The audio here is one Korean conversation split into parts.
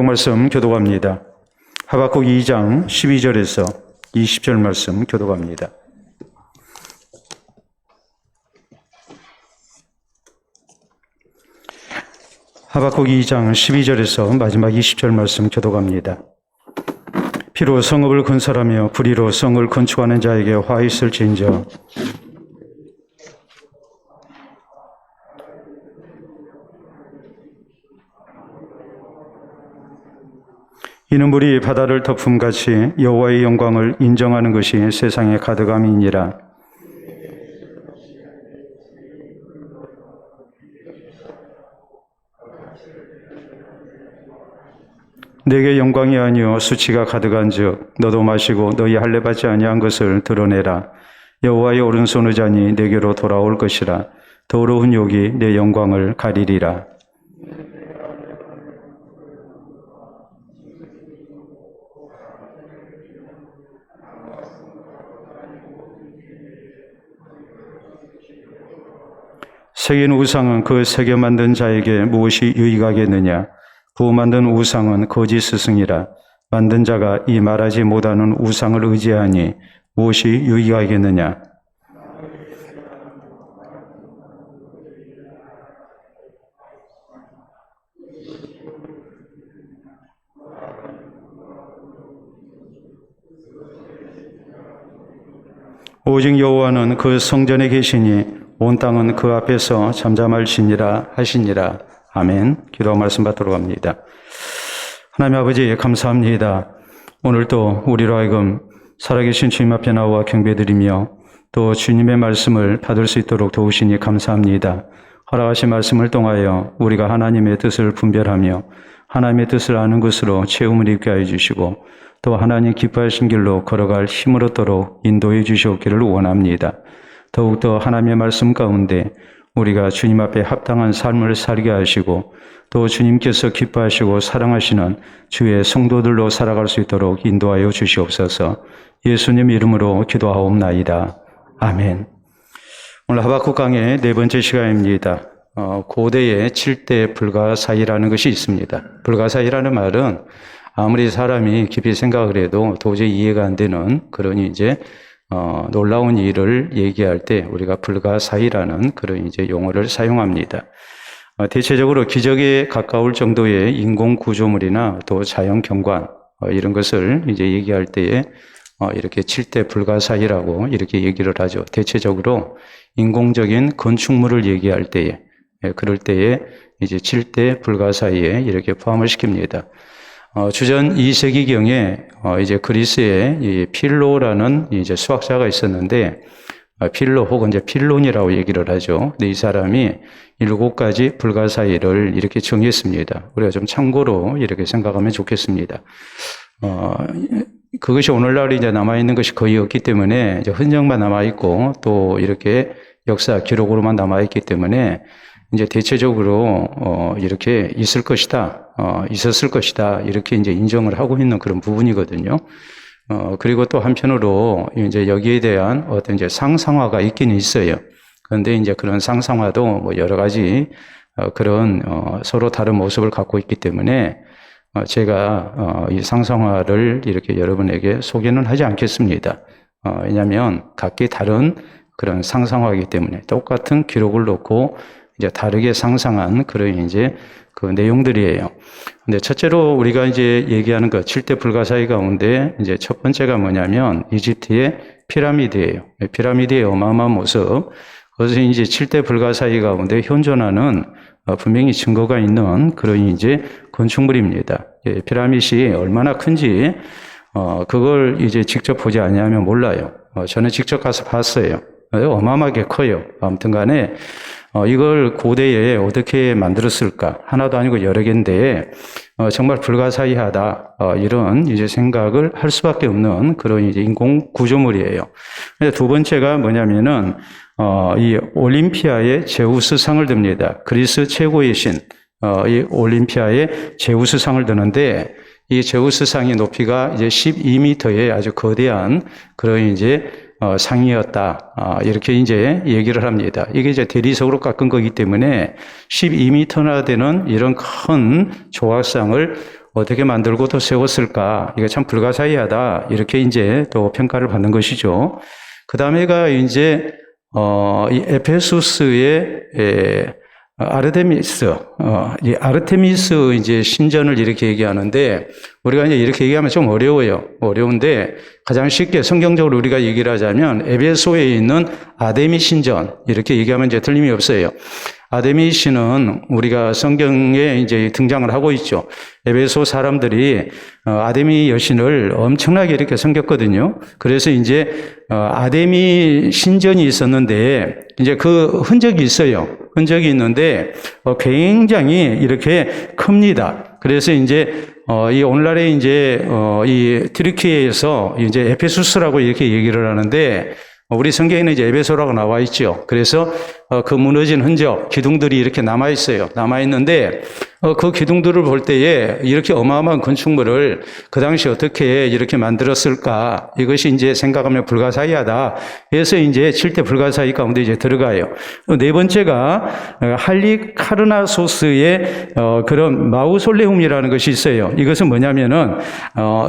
말씀 교독합니다. 하박국 2장 12절에서 20절 말씀 교독합니다. 하박국 2장 12절에서 마지막 20절 말씀 교독합니다. 피로 성읍을 건설하며 불의로 성을 건축하는 자에게 화 있을진저 이는 물이 바다를 덮음같이 여호와의 영광을 인정하는 것이 세상에 가득함이니라. 내게 영광이 아니요 수치가 가득한즉 너도 마시고 너희 할례 받지 아니한 것을 드러내라. 여호와의 오른손 의자니 내게로 돌아올 것이라. 더러운 욕이 내 영광을 가리리라. 새긴 우상은 그 새겨 만든 자에게 무엇이 유익하겠느냐? 그 만든 우상은 거짓 스승이라. 만든 자가 이 말하지 못하는 우상을 의지하니 무엇이 유익하겠느냐? 오직 여호와는 그 성전에 계시니 온 땅은 그 앞에서 잠잠할지니라 하시니라. 아멘. 기도 말씀 받도록 합니다. 하나님 아버지 감사합니다. 오늘도 우리로 하여금 살아계신 주님 앞에 나와 경배드리며 또 주님의 말씀을 받을 수 있도록 도우시니 감사합니다. 허락하신 말씀을 통하여 우리가 하나님의 뜻을 분별하며 하나님의 뜻을 아는 것으로 체험을 입게 하여 주시고 또 하나님 기뻐하신 길로 걸어갈 힘을 얻도록 인도해 주시옵기를 원합니다. 더욱더 하나님의 말씀 가운데 우리가 주님 앞에 합당한 삶을 살게 하시고 또 주님께서 기뻐하시고 사랑하시는 주의 성도들로 살아갈 수 있도록 인도하여 주시옵소서. 예수님 이름으로 기도하옵나이다. 아멘. 오늘 하박국 강의 네 번째 시간입니다. 고대의 7대 불가사의라는 것이 있습니다. 불가사의라는 말은 아무리 사람이 깊이 생각을 해도 도저히 이해가 안 되는 그런 놀라운 일을 얘기할 때 우리가 불가사의라는 그런 용어를 사용합니다. 대체적으로 기적에 가까울 정도의 인공 구조물이나 또 자연 경관 이런 것을 얘기할 때에 이렇게 7대 불가사의라고 이렇게 얘기를 하죠. 대체적으로 인공적인 건축물을 얘기할 때에 그럴 때에 7대 불가사의에 이렇게 포함을 시킵니다. 주전 2세기경에 그리스에 이 필로라는 수학자가 있었는데 필로 혹은 필론이라고 얘기를 하죠. 근데 이 사람이 7가지 불가사의를 이렇게 정의했습니다. 우리가 좀 참고로 이렇게 생각하면 좋겠습니다. 그것이 오늘날 남아있는 것이 거의 없기 때문에 흔적만 남아있고 또 이렇게 역사 기록으로만 남아있기 때문에 대체적으로 이렇게 있을 것이다, 있었을 것이다 이렇게 인정을 하고 있는 그런 부분이거든요. 그리고 또 한편으로 여기에 대한 어떤 상상화가 있기는 있어요. 그런데 그런 상상화도 여러 가지 그런 서로 다른 모습을 갖고 있기 때문에 제가 이 상상화를 이렇게 여러분에게 소개는 하지 않겠습니다. 왜냐하면 각기 다른 그런 상상화이기 때문에 똑같은 기록을 놓고 다르게 상상한 그런 그 내용들이에요. 근데 첫째로 우리가 얘기하는 그 7대 불가사의 가운데 첫 번째가 뭐냐면 이집트의 피라미드예요. 피라미드의 어마어마한 모습. 그것은 7대 불가사의 가운데 현존하는 분명히 증거가 있는 그런 건축물입니다. 피라미드이 얼마나 큰지 그걸 직접 보지 않으면 몰라요. 저는 직접 가서 봤어요. 어마어마하게 커요. 아무튼 간에 이걸 고대에 어떻게 만들었을까? 하나도 아니고 여러 개인데 정말 불가사의하다 이런 생각을 할 수밖에 없는 그런 인공 구조물이에요. 두 번째가 뭐냐면은 이 올림피아의 제우스상을 듭니다. 그리스 최고의 신 이 올림피아의 제우스상을 드는데 이 제우스상의 높이가 12m의 아주 거대한 그런 상이었다. 이렇게 얘기를 합니다. 이게 대리석으로 깎은 거기 때문에 12m나 되는 이런 큰 조각상을 어떻게 만들고 또 세웠을까? 이게 참 불가사의하다. 이렇게 이제 또 평가를 받는 것이죠. 그 다음에가 이제, 이 에페소스의, 아르테미스, 이 아르테미스 이제 신전을 이렇게 얘기하는데, 우리가 이제 이렇게 얘기하면 좀 어려워요. 어려운데, 가장 쉽게 성경적으로 우리가 얘기를 하자면, 에베소에 있는 아데미 신전, 이렇게 얘기하면 이제 틀림이 없어요. 아데미 신은 우리가 성경에 이제 등장을 하고 있죠. 에베소 사람들이 아데미 여신을 엄청나게 이렇게 섬겼거든요. 그래서 이제 아데미 신전이 있었는데 이제 그 흔적이 있어요. 흔적이 있는데 굉장히 이렇게 큽니다. 그래서 이제 이 오늘날에 이제 이 튀르키예에서 이제 에페수스라고 이렇게 얘기를 하는데 우리 성경에는 이제 에베소라고 나와 있죠. 그래서 그 무너진 흔적, 기둥들이 이렇게 남아 있어요. 남아 있는데 그 기둥들을 볼 때에 이렇게 어마어마한 건축물을 그 당시 어떻게 이렇게 만들었을까? 이것이 이제 생각하면 불가사의하다. 그래서 이제 7대 불가사의 가운데 이제 들어가요. 네 번째가 할리카르나소스의 그런 마우솔레움이라는 것이 있어요. 이것은 뭐냐면은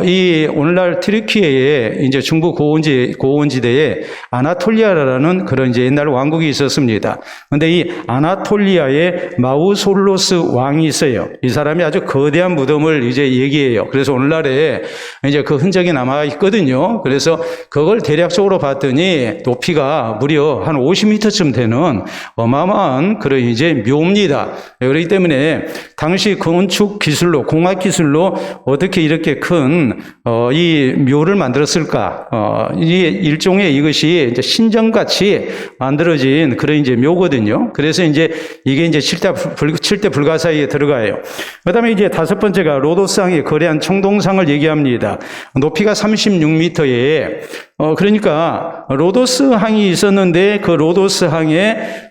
이 오늘날 튀르키예의 이제 중부 고원지대에 아나톨리아라는 그런 이제 옛날 왕국이 있었습니다. 그런데 이 아나톨리아의 마우솔로스 왕이 있어요. 이 사람이 아주 거대한 무덤을 이제 얘기해요. 그래서 오늘날에 이제 그 흔적이 남아 있거든요. 그래서 그걸 대략적으로 봤더니 높이가 무려 한 50m쯤 되는 어마어마한 그런 이제 묘입니다. 그렇기 때문에 당시 건축 기술로, 공학 기술로 어떻게 이렇게 큰 이 묘를 만들었을까? 이 일종의 이것이 이제 신전같이 만들어진 그런 이제 묘거든요. 그래서 이제 이게 이제 7대 불가사의에 들어가요. 그 다음에 이제 다섯 번째가 로도스항의 거대한 청동상을 얘기합니다. 높이가 36m에, 그러니까 로도스항이 있었는데 그 로도스항에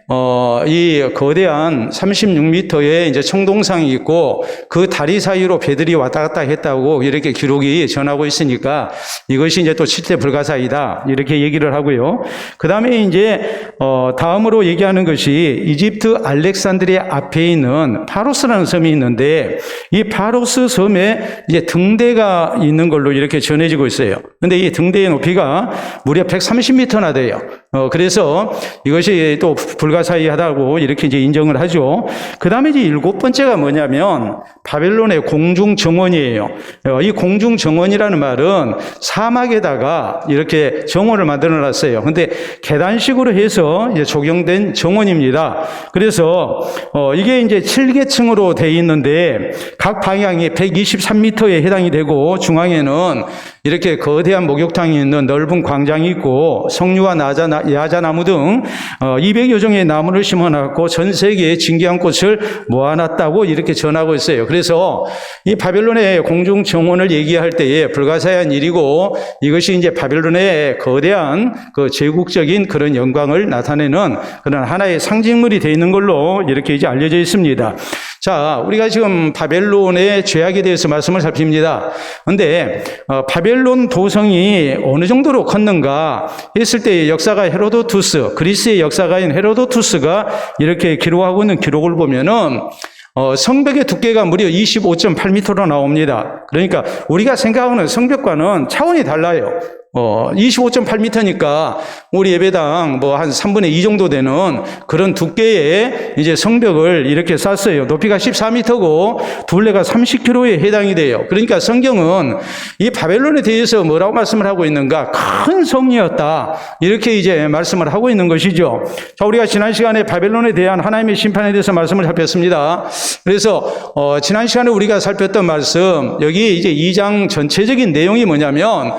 이 거대한 36m의 이제 청동상이 있고 그 다리 사이로 배들이 왔다 갔다 했다고 이렇게 기록이 전하고 있으니까 이것이 이제 또 7대 불가사의다. 이렇게 얘기를 하고요. 그 다음에 이제 다음으로 얘기하는 것이 이집트 알렉산드리아 앞에 있는 파로스라는 섬이 있는데 이 파로스 섬에 이제 등대가 있는 걸로 이렇게 전해지고 있어요. 근데 이 등대의 높이가 무려 130m나 돼요. 그래서 이것이 또 불가사의하다고 이렇게 이제 인정을 하죠. 그 다음에 이제 일곱 번째가 뭐냐면 바벨론의 공중정원이에요. 이 공중정원이라는 말은 사막에다가 이렇게 정원을 만들어 놨어요. 근데 계단식으로 해서 이제 조경된 정원입니다. 그래서 이게 이제 7계층으로 되어 있는데 각 방향이 123m에 해당이 되고 중앙에는 이렇게 거대한 목욕탕이 있는 넓은 광장이 있고 석류와 야자나무 등 200여 종의 나무를 심어놨고 전 세계에 진귀한 꽃을 모아놨다고 이렇게 전하고 있어요. 그래서 이 바벨론의 공중정원을 얘기할 때에 불가사의한 일이고 이것이 이제 바벨론의 거대한 그 제국적인 그런 영광을 나타내는 그런 하나의 상징물이 되어 있는 걸로 이렇게 이제 알려져 있습니다. 자, 우리가 지금 바벨론의 죄악에 대해서 말씀을 살핍니다. 그런데 바벨론 도성이 어느 정도로 컸는가 했을 때 역사가 헤로도투스, 그리스의 역사가인 헤로도투스가 이렇게 기록하고 있는 기록을 보면은 성벽의 두께가 무려 25.8m로 나옵니다. 그러니까 우리가 생각하는 성벽과는 차원이 달라요. 25.8m니까 우리 예배당 뭐 한 3분의 2 정도 되는 그런 두께의 이제 성벽을 이렇게 쌌어요. 높이가 14m고 둘레가 30km에 해당이 돼요. 그러니까 성경은 이 바벨론에 대해서 뭐라고 말씀을 하고 있는가? 큰 성이었다. 이렇게 이제 말씀을 하고 있는 것이죠. 자, 우리가 지난 시간에 바벨론에 대한 하나님의 심판에 대해서 말씀을 살폈습니다. 그래서 지난 시간에 우리가 살폈던 말씀, 여기 이제 2장 전체적인 내용이 뭐냐면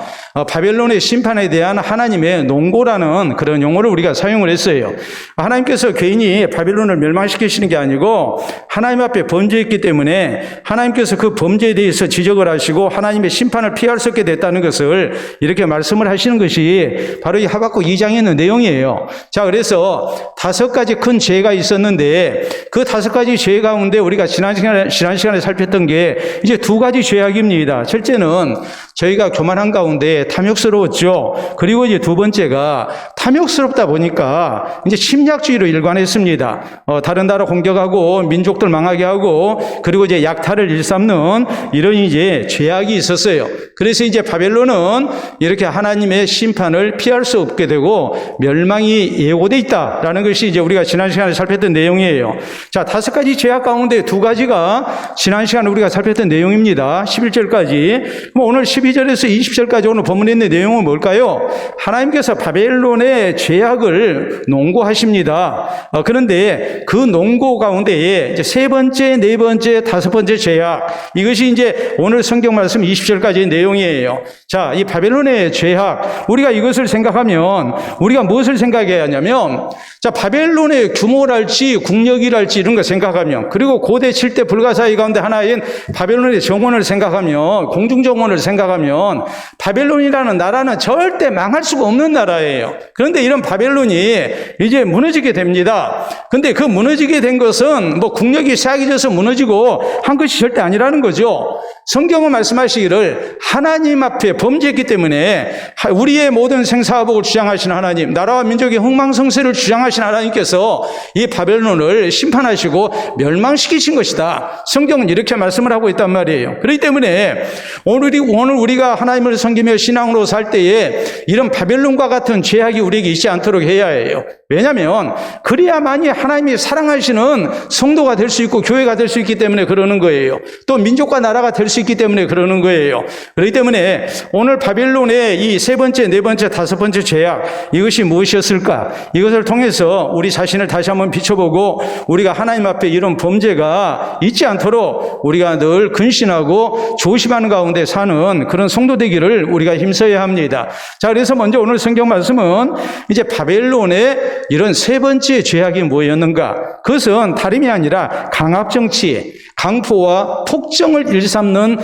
바벨론의 심판에 대한 하나님의 농고라는 그런 용어를 우리가 사용을 했어요. 하나님께서 괜히 바벨론을 멸망시키시는 게 아니고 하나님 앞에 범죄했기 때문에 하나님께서 그 범죄에 대해서 지적을 하시고 하나님의 심판을 피할 수 없게 됐다는 것을 이렇게 말씀을 하시는 것이 바로 이 하박국 2장에 있는 내용이에요. 자, 그래서 5가지 큰 죄가 있었는데 그 5가지 죄 가운데 우리가 지난 시간에 살폈던 게 이제 2가지 죄악입니다. 첫째는 저희가 교만한 가운데 탐욕스러웠죠. 그리고 이제 두 번째가 탐욕스럽다 보니까 이제 침략주의로 일관했습니다. 다른 나라 공격하고 민족들 망하게 하고 그리고 이제 약탈을 일삼는 이런 이제 죄악이 있었어요. 그래서 이제 바벨론은 이렇게 하나님의 심판을 피할 수 없게 되고 멸망이 예고돼 있다라는 것이 이제 우리가 지난 시간에 살폈던 내용이에요. 자, 5가지 죄악 가운데 2가지가 지난 시간에 우리가 살폈던 내용입니다. 11절까지. 오늘 12절에서 20절까지 오늘 본문에 있는 내용은 뭘까요? 하나님께서 바벨론의 죄악을 농고하십니다. 그런데 그 농고 가운데에 이제 3번째, 4번째, 5번째 죄악, 이것이 이제 오늘 성경 말씀 20절까지의 내용이에요. 자, 이 바벨론의 죄악, 우리가 이것을 생각하면 우리가 무엇을 생각해야 하냐면, 자, 바벨론의 규모랄지 국력이랄지 이런 거 생각하면, 그리고 고대 7대 불가사의 가운데 하나인 바벨론의 정원을 생각하면, 공중정원을 생각하면 바벨론이라는 나라는 절대 망할 수가 없는 나라예요. 그런데 이런 바벨론이 이제 무너지게 됩니다. 근데 그 무너지게 된 것은 뭐 국력이 쇠약해져서 무너지고 한 것이 절대 아니라는 거죠. 성경은 말씀하시기를 하나님 앞에 범죄했기 때문에 우리의 모든 생사화복을 주장하신 하나님, 나라와 민족의 흥망성쇠를 주장하신 하나님께서 이 바벨론을 심판하시고 멸망시키신 것이다. 성경은 이렇게 말씀을 하고 있단 말이에요. 그렇기 때문에 오늘 우리가 하나님을 섬기며 신앙으로 살 때에 이런 바벨론과 같은 죄악이 우리에게 있지 않도록 해야 해요. 왜냐하면 그래야만이 하나님이 사랑하시는 성도가 될 수 있고 교회가 될 수 있기 때문에 그러는 거예요. 또 민족과 나라가 될 수 있기 때문에 그러는 거예요. 그렇기 때문에 오늘 바벨론의 이 3번째, 4번째, 5번째 죄악, 이것이 무엇이었을까? 이것을 통해서 우리 자신을 다시 한번 비춰보고 우리가 하나님 앞에 이런 범죄가 있지 않도록 우리가 늘 근신하고 조심하는 가운데 사는 그런 성도 되기를 우리가 힘써야 합니다. 자, 그래서 먼저 오늘 성경 말씀은 이제 바벨론의 이런 3번째 죄악이 뭐였는가? 그것은 다름이 아니라 강압정치, 강포와 폭정을 일삼는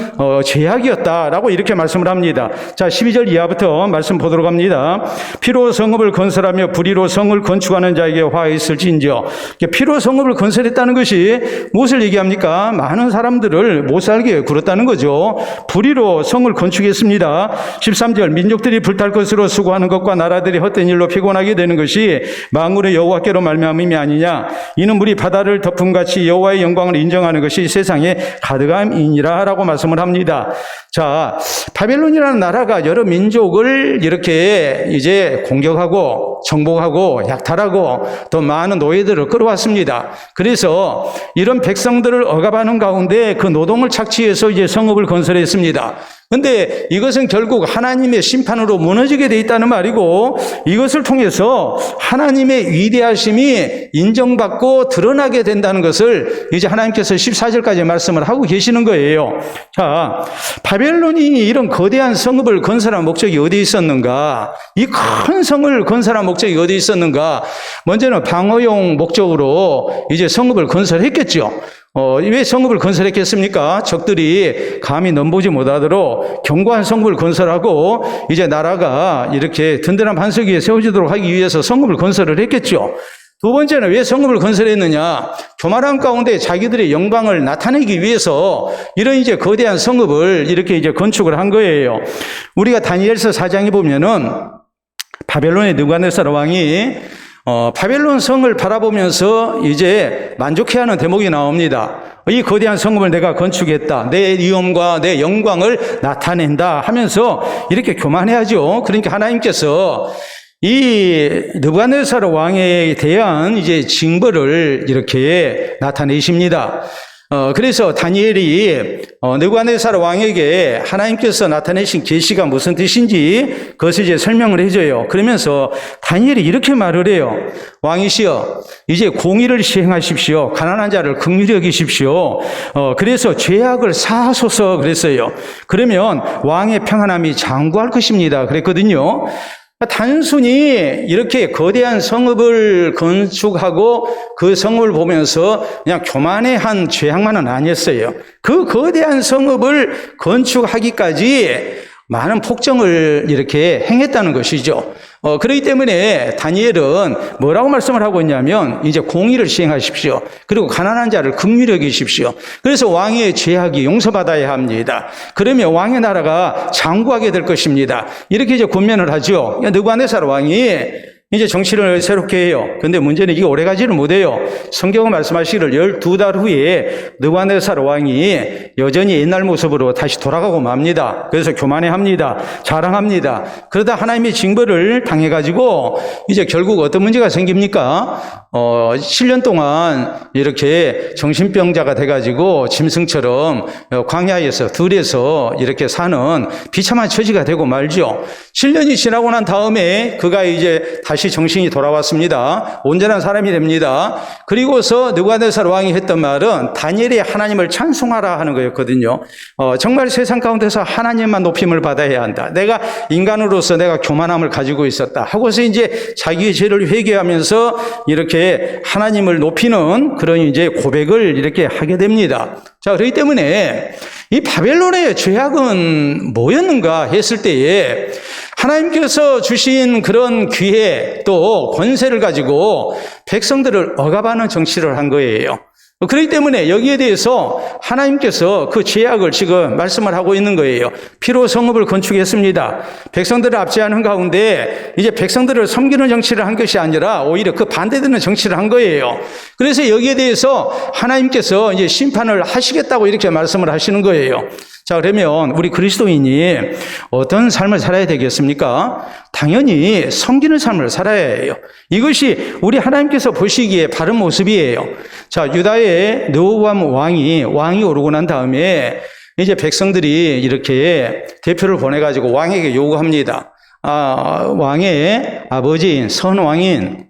죄악이었다라고 이렇게 말씀을 합니다. 자, 12절 이하부터 말씀 보도록 합니다. 피로 성읍을 건설하며 불의로 성을 건축하는 자에게 화 있을진저. 피로 성읍을 건설했다는 것이 무엇을 얘기합니까? 많은 사람들을 못 살게 굴었다는 거죠. 불의로 성을 건축했습니다. 13절 민족들이 불탈 것으로 수고하는 것과 나라들이 헛된 일로 피곤하게 되는 것이 만군의 여호와께로 말미암음이 아니냐. 이는 물이 바다를 덮음같이 여호와의 영광을 인정하는 것이 세상에 가득함이니라 라고 말씀을 합니다. 자, 바벨론이라는 나라가 여러 민족을 이렇게 이제 공격하고 정복하고 약탈하고 또 많은 노예들을 끌어왔습니다. 그래서 이런 백성들을 억압하는 가운데 그 노동을 착취해서 이제 성읍을 건설했습니다. 근데 이것은 결국 하나님의 심판으로 무너지게 돼 있다는 말이고, 이것을 통해서 하나님의 위대하심이 인정받고 드러나게 된다는 것을 이제 하나님께서 14절까지 말씀을 하고 계시는 거예요. 자, 바벨론이 이런 거대한 성읍을 건설한 목적이 어디 있었는가? 이 큰 성을 건설한 목적이 어디 있었는가? 먼저는 방어용 목적으로 이제 성읍을 건설했겠죠. 왜 성읍을 건설했겠습니까? 적들이 감히 넘보지 못하도록 견고한 성읍을 건설하고 이제 나라가 이렇게 든든한 반석 위에 세워지도록 하기 위해서 성읍을 건설을 했겠죠. 두 번째는 왜 성읍을 건설했느냐? 교만한 가운데 자기들의 영광을 나타내기 위해서 이런 이제 거대한 성읍을 이렇게 이제 건축을 한 거예요. 우리가 다니엘서 4장에 보면은 바벨론의 느부갓네살 왕이 바벨론 성을 바라보면서 이제 만족해하는 대목이 나옵니다. 이 거대한 성읍을 내가 건축했다. 내 위엄과 내 영광을 나타낸다 하면서 이렇게 교만해하죠. 그러니까 하나님께서 이 느부갓네살 왕에 대한 이제 징벌을 이렇게 나타내십니다. 그래서 다니엘이 느부갓네살 왕에게 하나님께서 나타내신 계시가 무슨 뜻인지 그것을 이제 설명을 해줘요. 그러면서 다니엘이 이렇게 말을 해요. 왕이시여, 이제 공의를 시행하십시오. 가난한 자를 긍휼히 여기십시오. 그래서 죄악을 사하소서 그랬어요. 그러면 왕의 평안함이 장구할 것입니다. 그랬거든요. 단순히 이렇게 거대한 성읍을 건축하고 그 성읍을 보면서 그냥 교만해한 죄악만은 아니었어요. 그 거대한 성읍을 건축하기까지 많은 폭정을 이렇게 행했다는 것이죠. 그렇기 때문에 다니엘은 뭐라고 말씀을 하고 있냐면 이제 공의를 시행하십시오. 그리고 가난한 자를 긍휼히 여기십시오. 그래서 왕의 죄악이 용서받아야 합니다. 그러면 왕의 나라가 장구하게 될 것입니다. 이렇게 이제 권면을 하죠. 느부갓네살 왕이 이제 정치를 새롭게 해요. 근데 문제는 이게 오래가지를 못해요. 성경은 말씀하시기를 12달 후에 느부갓네살 왕이 여전히 옛날 모습으로 다시 돌아가고 맙니다. 그래서 교만해합니다. 자랑합니다. 그러다 하나님의 징벌을 당해가지고 이제 결국 어떤 문제가 생깁니까? 7년 동안 이렇게 정신병자가 돼가지고 짐승처럼 광야에서 들에서 이렇게 사는 비참한 처지가 되고 말죠. 7년이 지나고 난 다음에 그가 이제 다시 정신이 돌아왔습니다. 온전한 사람이 됩니다. 그리고서 느부갓네살 왕이 했던 말은 다니엘이 하나님을 찬송하라 하는 거였거든요. 정말 세상 가운데서 하나님만 높임을 받아야 한다. 내가 인간으로서 내가 교만함을 가지고 있었다 하고서 이제 자기의 죄를 회개하면서 이렇게 하나님을 높이는 그런 이제 고백을 이렇게 하게 됩니다. 자, 그렇기 때문에 이 바벨론의 죄악은 뭐였는가 했을 때에 하나님께서 주신 그런 기회 또 권세를 가지고 백성들을 억압하는 정치를 한 거예요. 그렇기 때문에 여기에 대해서 하나님께서 그 죄악을 지금 말씀을 하고 있는 거예요. 피로 성읍을 건축했습니다. 백성들을 압제하는 가운데 이제 백성들을 섬기는 정치를 한 것이 아니라 오히려 그 반대되는 정치를 한 거예요. 그래서 여기에 대해서 하나님께서 이제 심판을 하시겠다고 이렇게 말씀을 하시는 거예요. 자, 그러면 우리 그리스도인이 어떤 삶을 살아야 되겠습니까? 당연히 섬기는 삶을 살아야 해요. 이것이 우리 하나님께서 보시기에 바른 모습이에요. 자, 유다의 르호보암 왕이 오르고 난 다음에 이제 백성들이 이렇게 대표를 보내가지고 왕에게 요구합니다. 왕의 아버지인 선왕인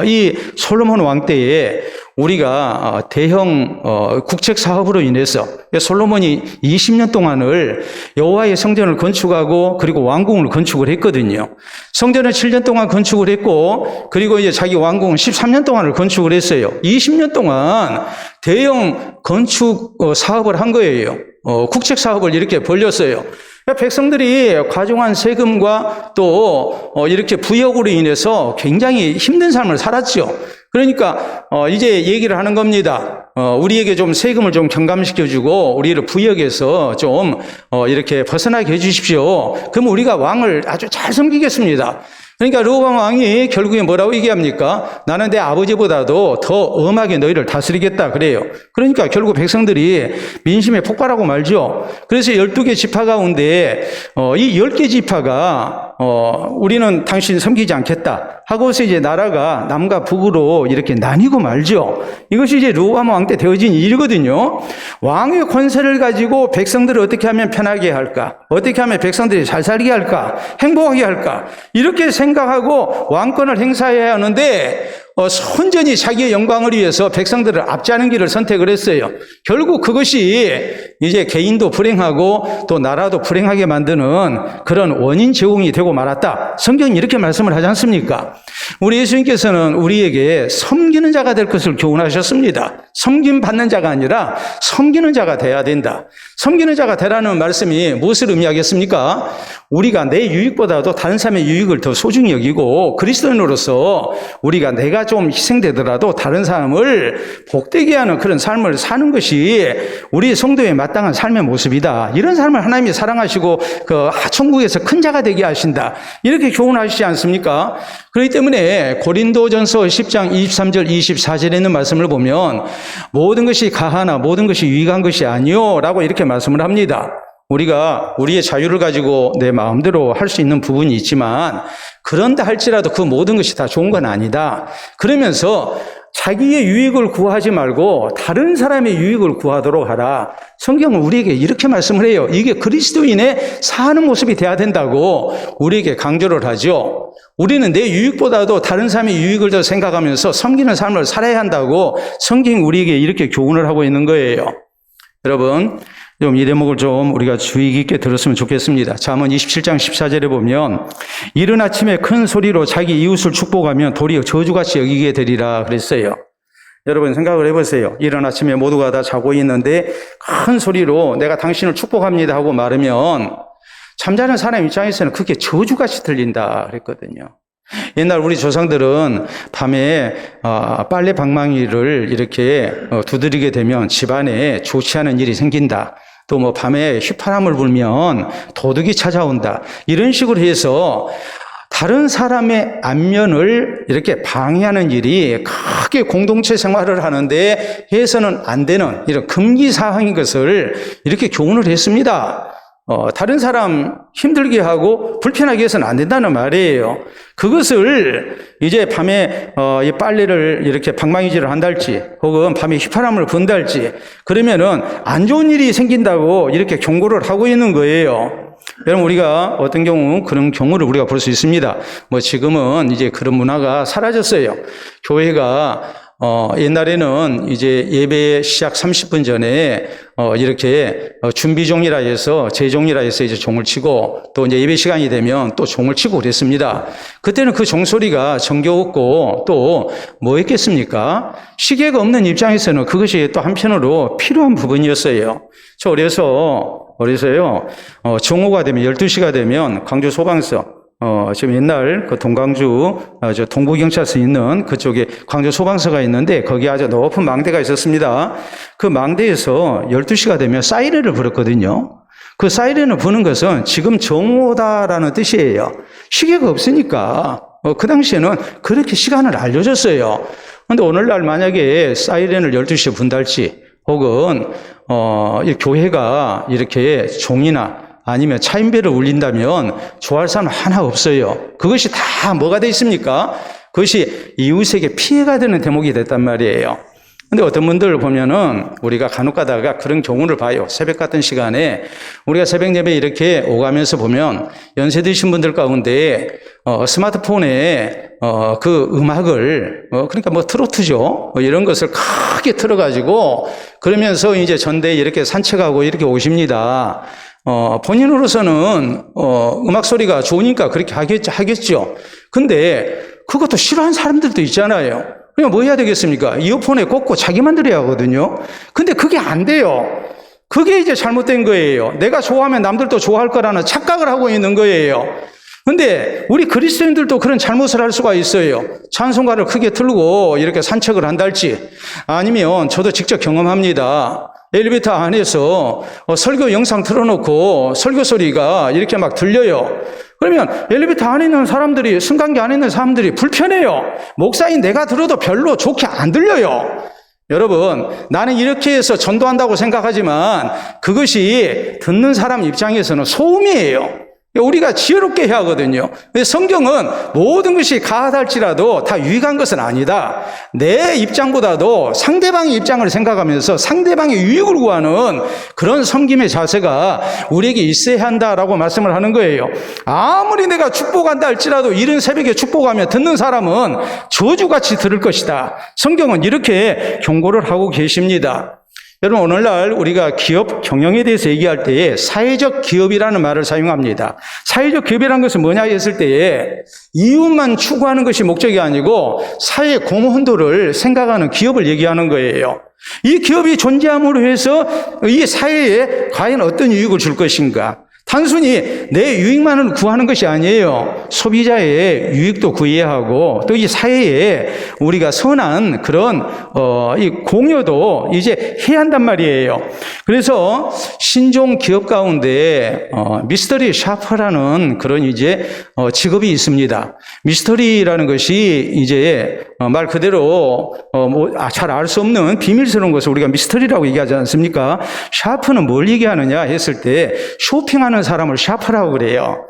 이 솔로몬 왕 때에 우리가 대형 국책 사업으로 인해서 솔로몬이 20년 동안을 여호와의 성전을 건축하고 그리고 왕궁을 건축을 했거든요. 성전을 7년 동안 건축을 했고 그리고 이제 자기 왕궁은 13년 동안을 건축을 했어요. 20년 동안 대형 건축 사업을 한 거예요. 국책 사업을 이렇게 벌렸어요. 백성들이 과중한 세금과 또 이렇게 부역으로 인해서 굉장히 힘든 삶을 살았죠. 그러니까 이제 얘기를 하는 겁니다. 우리에게 좀 세금을 좀 경감시켜주고 우리를 부역에서 좀 이렇게 벗어나게 해주십시오. 그럼 우리가 왕을 아주 잘 섬기겠습니다. 그러니까 르호보암 왕이 결국에 뭐라고 얘기합니까? 나는 내 아버지보다도 더 엄하게 너희를 다스리겠다 그래요. 그러니까 결국 백성들이 민심에 폭발하고 말죠. 그래서 12개 지파 가운데 이 10개 지파가 우리는 당신 섬기지 않겠다 하고서 이제 나라가 남과 북으로 이렇게 나뉘고 말죠. 이것이 이제 르호보암 왕 때 되어진 일이거든요. 왕의 권세를 가지고 백성들을 어떻게 하면 편하게 할까? 어떻게 하면 백성들이 잘 살게 할까? 행복하게 할까? 이렇게 생각하고 왕권을 행사해야 하는데 선전히 자기의 영광을 위해서 백성들을 압제하는 길을 선택을 했어요. 결국 그것이 이제 개인도 불행하고 또 나라도 불행하게 만드는 그런 원인 제공이 되고 말았다. 성경이 이렇게 말씀을 하지 않습니까? 우리 예수님께서는 우리에게 섬기는 자가 될 것을 교훈하셨습니다. 섬김 받는 자가 아니라 섬기는 자가 돼야 된다. 섬기는 자가 되라는 말씀이 무엇을 의미하겠습니까? 우리가 내 유익보다도 다른 사람의 유익을 더 소중히 여기고 그리스도인으로서 우리가 내가 좀 희생되더라도 다른 사람을 복되게 하는 그런 삶을 사는 것이 우리 성도의 마땅한 삶의 모습이다. 이런 삶을 하나님이 사랑하시고 그 천국에서 큰 자가 되게 하신다. 이렇게 교훈하시지 않습니까? 그렇기 때문에 고린도전서 10장 23절 24절에 있는 말씀을 보면 모든 것이 가하나 모든 것이 유익한 것이 아니요 라고 이렇게 말씀을 합니다. 우리가 우리의 자유를 가지고 내 마음대로 할 수 있는 부분이 있지만 그런다 할지라도 그 모든 것이 다 좋은 건 아니다. 그러면서 자기의 유익을 구하지 말고 다른 사람의 유익을 구하도록 하라. 성경은 우리에게 이렇게 말씀을 해요. 이게 그리스도인의 사는 모습이 돼야 된다고 우리에게 강조를 하죠. 우리는 내 유익보다도 다른 사람의 유익을 더 생각하면서 섬기는 삶을 살아야 한다고 성경이 우리에게 이렇게 교훈을 하고 있는 거예요. 여러분, 좀 이 대목을 좀 우리가 주의 깊게 들었으면 좋겠습니다. 잠언 27장 14절에 보면 이른 아침에 큰 소리로 자기 이웃을 축복하면 도리어 저주같이 여기게 되리라 그랬어요. 여러분 생각을 해보세요. 이른 아침에 모두가 다 자고 있는데 큰 소리로 내가 당신을 축복합니다 하고 말하면 잠자는 사람 입장에서는 그게 저주같이 들린다 그랬거든요. 옛날 우리 조상들은 밤에 빨래 방망이를 이렇게 두드리게 되면 집안에 좋지 않은 일이 생긴다. 또 뭐 밤에 휘파람을 불면 도둑이 찾아온다. 이런 식으로 해서 다른 사람의 안면을 이렇게 방해하는 일이 크게 공동체 생활을 하는데 해서는 안 되는 이런 금기사항인 것을 이렇게 교훈을 했습니다. 다른 사람 힘들게 하고 불편하게 해서는 안 된다는 말이에요. 그것을 이제 밤에 이 빨래를 이렇게 방망이질을 한달지 혹은 밤에 휘파람을 분달지 그러면은 안 좋은 일이 생긴다고 이렇게 경고를 하고 있는 거예요. 여러분, 우리가 어떤 경우 그런 경우를 우리가 볼 수 있습니다. 뭐 지금은 이제 그런 문화가 사라졌어요. 교회가 옛날에는 이제 예배 시작 30분 전에 이렇게 준비종이라 해서 제종이라 해서 이제 종을 치고 또 이제 예배 시간이 되면 또 종을 치고 그랬습니다. 그때는 그 종소리가 정겨웠고 또 뭐 했겠습니까? 시계가 없는 입장에서는 그것이 또 한편으로 필요한 부분이었어요. 저 어려서요, 정오가 되면 12시가 되면 광주 소방서 지금 옛날 그 동광주 저 동부경찰서 있는 그쪽에 광주 소방서가 있는데 거기 아주 높은 망대가 있었습니다. 그 망대에서 12시가 되면 사이렌을 불었거든요. 그 사이렌을 부는 것은 지금 정오다라는 뜻이에요. 시계가 없으니까 그 당시에는 그렇게 시간을 알려줬어요. 그런데 오늘날 만약에 사이렌을 12시에 분달지 혹은 이 교회가 이렇게 종이나 아니면 차인배를 울린다면 좋아할 사람 하나 없어요. 그것이 다 뭐가 돼 있습니까? 그것이 이웃에게 피해가 되는 대목이 됐단 말이에요. 근데 어떤 분들 보면은 우리가 간혹 가다가 그런 경우를 봐요. 새벽 같은 시간에 우리가 새벽 예배 이렇게 오가면서 보면 연세 드신 분들 가운데 스마트폰에 그 음악을 그러니까 뭐 트로트죠. 이런 것을 크게 틀어가지고 그러면서 이제 전대에 이렇게 산책하고 이렇게 오십니다. 본인으로서는 음악 소리가 좋으니까 그렇게 하겠죠. 근데 그것도 싫어하는 사람들도 있잖아요. 그냥 뭐 해야 되겠습니까? 이어폰에 꽂고 자기만 들어야 하거든요. 근데 그게 안 돼요. 그게 이제 잘못된 거예요. 내가 좋아하면 남들도 좋아할 거라는 착각을 하고 있는 거예요. 근데 우리 그리스도인들도 그런 잘못을 할 수가 있어요. 찬송가를 크게 틀고 이렇게 산책을 한달지 아니면 저도 직접 경험합니다. 엘리베이터 안에서 설교 영상 틀어놓고 설교 소리가 이렇게 막 들려요. 그러면 엘리베이터 안에 있는 사람들이, 승강기 안에 있는 사람들이 불편해요. 목사인 내가 들어도 별로 좋게 안 들려요. 여러분, 나는 이렇게 해서 전도한다고 생각하지만 그것이 듣는 사람 입장에서는 소음이에요. 우리가 지혜롭게 해야 하거든요. 성경은 모든 것이 가하달지라도 다 유익한 것은 아니다. 내 입장보다도 상대방의 입장을 생각하면서 상대방의 유익을 구하는 그런 섬김의 자세가 우리에게 있어야 한다라고 말씀을 하는 거예요. 아무리 내가 축복한다 할지라도 이른 새벽에 축복하면 듣는 사람은 저주같이 들을 것이다. 성경은 이렇게 경고를 하고 계십니다. 여러분, 오늘날 우리가 기업 경영에 대해서 얘기할 때에 사회적 기업이라는 말을 사용합니다. 사회적 기업이라는 것은 뭐냐 했을 때에 이웃만 추구하는 것이 목적이 아니고 사회 공헌도를 생각하는 기업을 얘기하는 거예요. 이 기업이 존재함으로 해서 이 사회에 과연 어떤 유익을 줄 것인가? 단순히 내 유익만을 구하는 것이 아니에요. 소비자의 유익도 구해야 하고 또 이 사회에 우리가 선한 그런 이 공여도 이제 해야 한단 말이에요. 그래서 신종 기업 가운데 미스터리 샤퍼라는 그런 이제 직업이 있습니다. 미스터리라는 것이 이제 말 그대로 잘 알 수 없는 비밀스러운 것을 우리가 미스터리라고 얘기하지 않습니까? 샤프는 뭘 얘기하느냐 했을 때 쇼핑하는 사람을 샤프라고 그래요.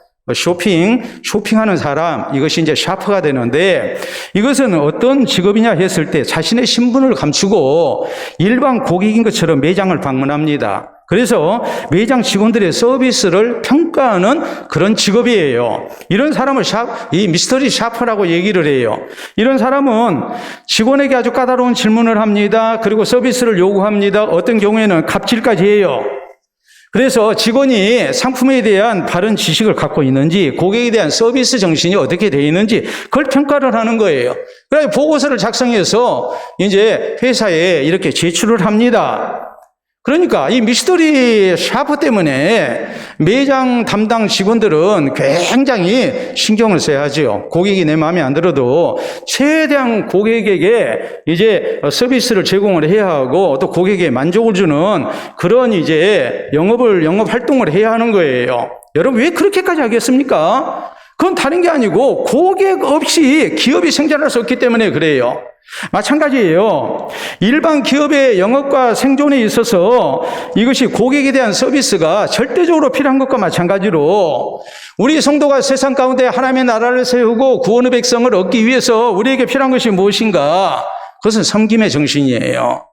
쇼핑하는 사람, 이것이 이제 샤프가 되는데 이것은 어떤 직업이냐 했을 때 자신의 신분을 감추고 일반 고객인 것처럼 매장을 방문합니다. 그래서 매장 직원들의 서비스를 평가하는 그런 직업이에요. 이런 사람을 이 미스터리 샤퍼라고 얘기를 해요. 이런 사람은 직원에게 아주 까다로운 질문을 합니다. 그리고 서비스를 요구합니다. 어떤 경우에는 갑질까지 해요. 그래서 직원이 상품에 대한 바른 지식을 갖고 있는지, 고객에 대한 서비스 정신이 어떻게 되어 있는지 그걸 평가를 하는 거예요. 그래서 보고서를 작성해서 이제 회사에 이렇게 제출을 합니다. 그러니까 이 미스터리 샤프 때문에 매장 담당 직원들은 굉장히 신경을 써야 하죠. 고객이 내 마음에 안 들어도 최대한 고객에게 이제 서비스를 제공을 해야 하고 또 고객에게 만족을 주는 그런 이제 영업 활동을 해야 하는 거예요. 여러분 왜 그렇게까지 하겠습니까? 그건 다른 게 아니고 고객 없이 기업이 생존할 수 없기 때문에 그래요. 마찬가지예요. 일반 기업의 영업과 생존에 있어서 이것이 고객에 대한 서비스가 절대적으로 필요한 것과 마찬가지로 우리 성도가 세상 가운데 하나님의 나라를 세우고 구원의 백성을 얻기 위해서 우리에게 필요한 것이 무엇인가? 그것은 섬김의 정신이에요.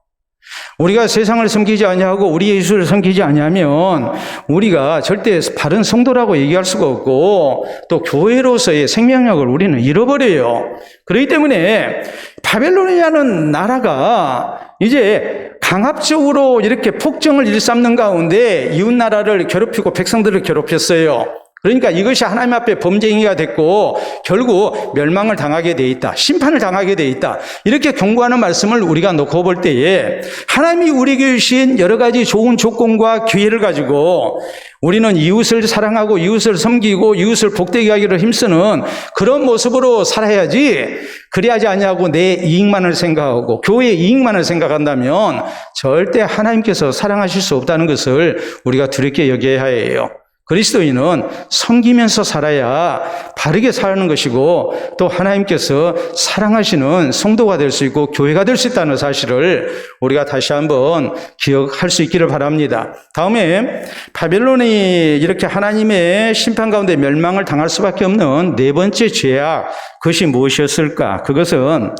우리가 세상을 섬기지 아니하고 우리 예수를 섬기지 아니하면 우리가 절대 바른 성도라고 얘기할 수가 없고 또 교회로서의 생명력을 우리는 잃어버려요. 그렇기 때문에 바벨론이라는 나라가 이제 강압적으로 이렇게 폭정을 일삼는 가운데 이웃 나라를 괴롭히고 백성들을 괴롭혔어요. 그러니까 이것이 하나님 앞에 범죄행위가 됐고 결국 멸망을 당하게 돼 있다. 심판을 당하게 돼 있다. 이렇게 경고하는 말씀을 우리가 놓고 볼 때에 하나님이 우리에게 주신 여러 가지 좋은 조건과 기회를 가지고 우리는 이웃을 사랑하고 이웃을 섬기고 이웃을 복되게 하기를 힘쓰는 그런 모습으로 살아야지, 그래야지 아니하고 내 이익만을 생각하고 교회의 이익만을 생각한다면 절대 하나님께서 사랑하실 수 없다는 것을 우리가 두렵게 여겨야 해요. 그리스도인은 섬기면서 살아야 바르게 사는 것이고 또 하나님께서 사랑하시는 성도가 될 수 있고 교회가 될 수 있다는 사실을 우리가 다시 한번 기억할 수 있기를 바랍니다. 다음에 바벨론이 이렇게 하나님의 심판 가운데 멸망을 당할 수밖에 없는 네 번째 죄악, 그것이 무엇이었을까? 그것은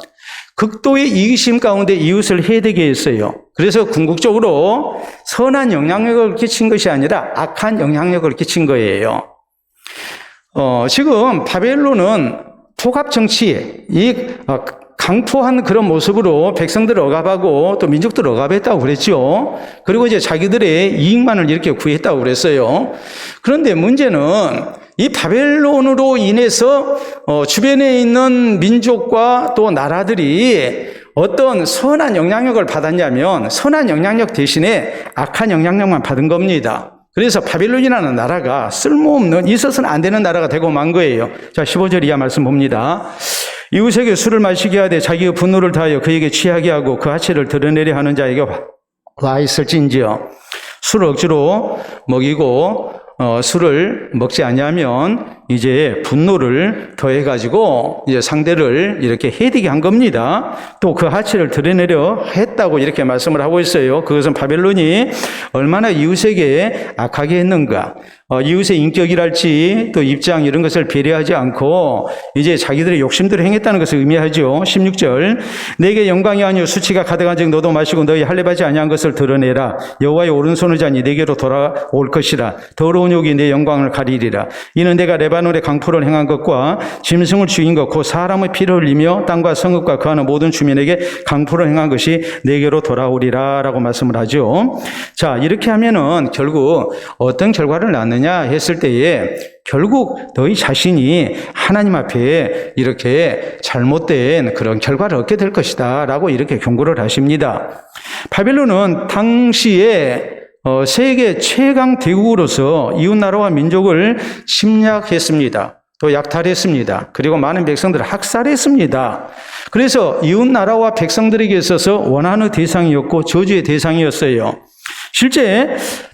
극도의 이기심 가운데 이웃을 해대게 했어요. 그래서 궁극적으로 선한 영향력을 끼친 것이 아니라 악한 영향력을 끼친 거예요. 지금 바벨론은 포갑 정치, 강포한 그런 모습으로 백성들을 억압하고 또 민족들을 억압했다고 그랬죠. 그리고 이제 자기들의 이익만을 이렇게 구했다고 그랬어요. 그런데 문제는 이 바벨론으로 인해서 주변에 있는 민족과 또 나라들이 어떤 선한 영향력을 받았냐면 선한 영향력 대신에 악한 영향력만 받은 겁니다. 그래서 바벨론이라는 나라가 쓸모없는, 있어서는 안 되는 나라가 되고 만 거예요. 자, 15절 이하 말씀 봅니다. 이웃에게 술을 마시게 하되 자기의 분노를 다하여 그에게 취하게 하고 그 하체를 드러내려 하는 자에게 와 있을진지어 술을 억지로 먹이고 술을 먹지 아니하면 이제 분노를 더해가지고 이제 상대를 이렇게 해대게 한 겁니다. 또 그 하체를 드러내려 했다고 이렇게 말씀을 하고 있어요. 그것은 바벨론이 얼마나 이웃에게 악하게 했는가. 이웃의 인격이랄지 또 입장 이런 것을 배려하지 않고 이제 자기들의 욕심대로 행했다는 것을 의미하죠. 16절 내게 영광이 아니요 수치가 가득한 즉 너도 마시고 너희 할례받지 아니한 것을 드러내라. 여호와의 오른손을 자니 내게로 돌아올 것이라. 더러운 욕이 내 영광을 가리리라. 이는 내가 레바논의 강포를 행한 것과 짐승을 죽인 것 곧 사람의 피를 흘리며 땅과 성읍과 그하는 모든 주민에게 강포를 행한 것이 내게로 돌아오리라 라고 말씀을 하죠. 자, 이렇게 하면은 결국 어떤 결과를 낳느냐 했을 때에 결국 너희 자신이 하나님 앞에 이렇게 잘못된 그런 결과를 얻게 될 것이다 라고 이렇게 경고를 하십니다. 바벨론은 당시에 세계 최강 대국으로서 이웃나라와 민족을 침략했습니다. 또 약탈했습니다. 그리고 많은 백성들을 학살했습니다. 그래서 이웃나라와 백성들에게 있어서 원하는 대상이었고 저주의 대상이었어요. 실제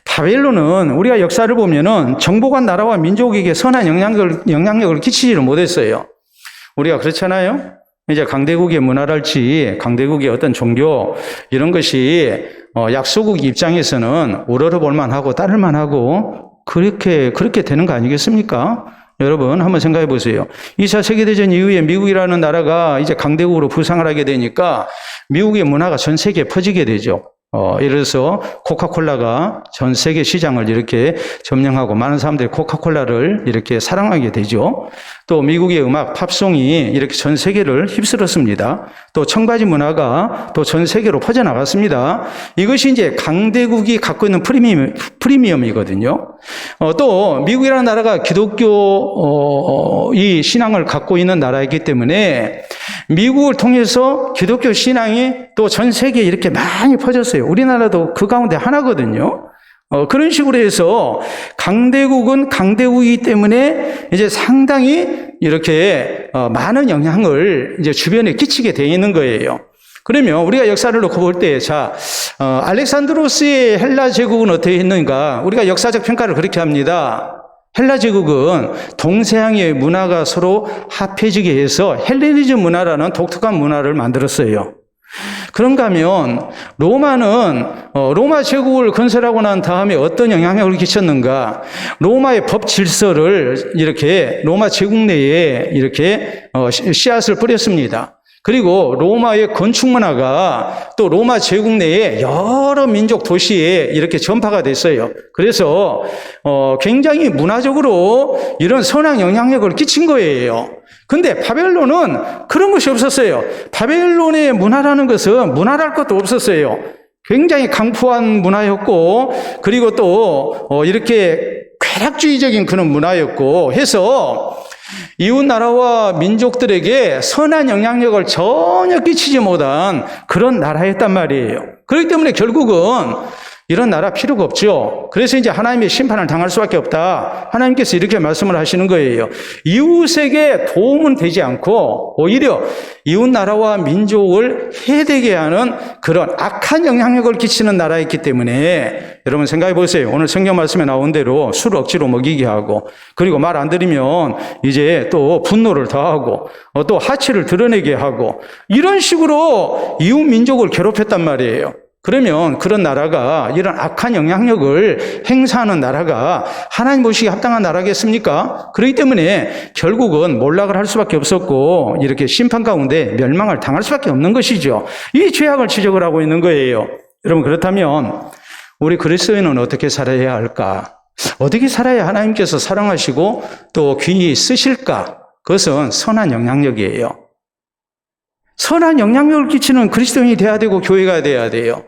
바벨론은 우리가 역사를 보면은 정복한 나라와 민족에게 선한 영향력을 끼치지를 못했어요. 우리가 그렇잖아요. 이제 강대국의 문화랄지 강대국의 어떤 종교 이런 것이 약소국 입장에서는 우러러 볼만하고 따를만하고 그렇게 되는 거 아니겠습니까? 여러분 한번 생각해 보세요. 2차 세계대전 이후에 미국이라는 나라가 이제 강대국으로 부상을 하게 되니까 미국의 문화가 전 세계에 퍼지게 되죠. 예를 들어서 코카콜라가 전 세계 시장을 이렇게 점령하고 많은 사람들이 코카콜라를 이렇게 사랑하게 되죠. 또 미국의 음악, 팝송이 이렇게 전 세계를 휩쓸었습니다. 또 청바지 문화가 또 전 세계로 퍼져나갔습니다. 이것이 이제 강대국이 갖고 있는 프리미엄이거든요. 또 미국이라는 나라가 기독교 이 신앙을 갖고 있는 나라이기 때문에 미국을 통해서 기독교 신앙이 또 전 세계에 이렇게 많이 퍼졌어요. 우리나라도 그 가운데 하나거든요. 그런 식으로 해서 강대국은 강대국이기 때문에 이제 상당히 이렇게 많은 영향을 이제 주변에 끼치게 되어 있는 거예요. 그러면 우리가 역사를 놓고 볼 때, 알렉산드로스의 헬라 제국은 어떻게 했는가? 우리가 역사적 평가를 그렇게 합니다. 헬라 제국은 동서양의 문화가 서로 합해지게 해서 헬레니즘 문화라는 독특한 문화를 만들었어요. 그런가 하면 로마는 로마 제국을 건설하고 난 다음에 어떤 영향력을 끼쳤는가? 로마의 법 질서를 이렇게 로마 제국 내에 이렇게 씨앗을 뿌렸습니다. 그리고 로마의 건축 문화가 또 로마 제국 내에 여러 민족 도시에 이렇게 전파가 됐어요. 그래서 굉장히 문화적으로 이런 선한 영향력을 끼친 거예요. 근데 바벨론은 그런 것이 없었어요. 바벨론의 문화라는 것은 문화랄 것도 없었어요. 굉장히 강포한 문화였고, 그리고 또 이렇게 쾌락주의적인 그런 문화였고 해서 이웃 나라와 민족들에게 선한 영향력을 전혀 끼치지 못한 그런 나라였단 말이에요. 그렇기 때문에 결국은 이런 나라 필요가 없죠. 그래서 이제 하나님의 심판을 당할 수밖에 없다. 하나님께서 이렇게 말씀을 하시는 거예요. 이웃에게 도움은 되지 않고 오히려 이웃 나라와 민족을 해되게 하는 그런 악한 영향력을 끼치는 나라였기 때문에 여러분 생각해 보세요. 오늘 성경 말씀에 나온 대로 술을 억지로 먹이게 하고, 그리고 말 안 들으면 이제 또 분노를 더하고 또 하치를 드러내게 하고, 이런 식으로 이웃 민족을 괴롭혔단 말이에요. 그러면 그런 나라가, 이런 악한 영향력을 행사하는 나라가 하나님 보시기에 합당한 나라겠습니까? 그렇기 때문에 결국은 몰락을 할 수밖에 없었고 이렇게 심판 가운데 멸망을 당할 수밖에 없는 것이죠. 이 죄악을 지적을 하고 있는 거예요. 여러분, 그렇다면 우리 그리스도인은 어떻게 살아야 할까? 어떻게 살아야 하나님께서 사랑하시고 또 귀히 쓰실까? 그것은 선한 영향력이에요. 선한 영향력을 끼치는 그리스도인이 돼야 되고 교회가 돼야 돼요.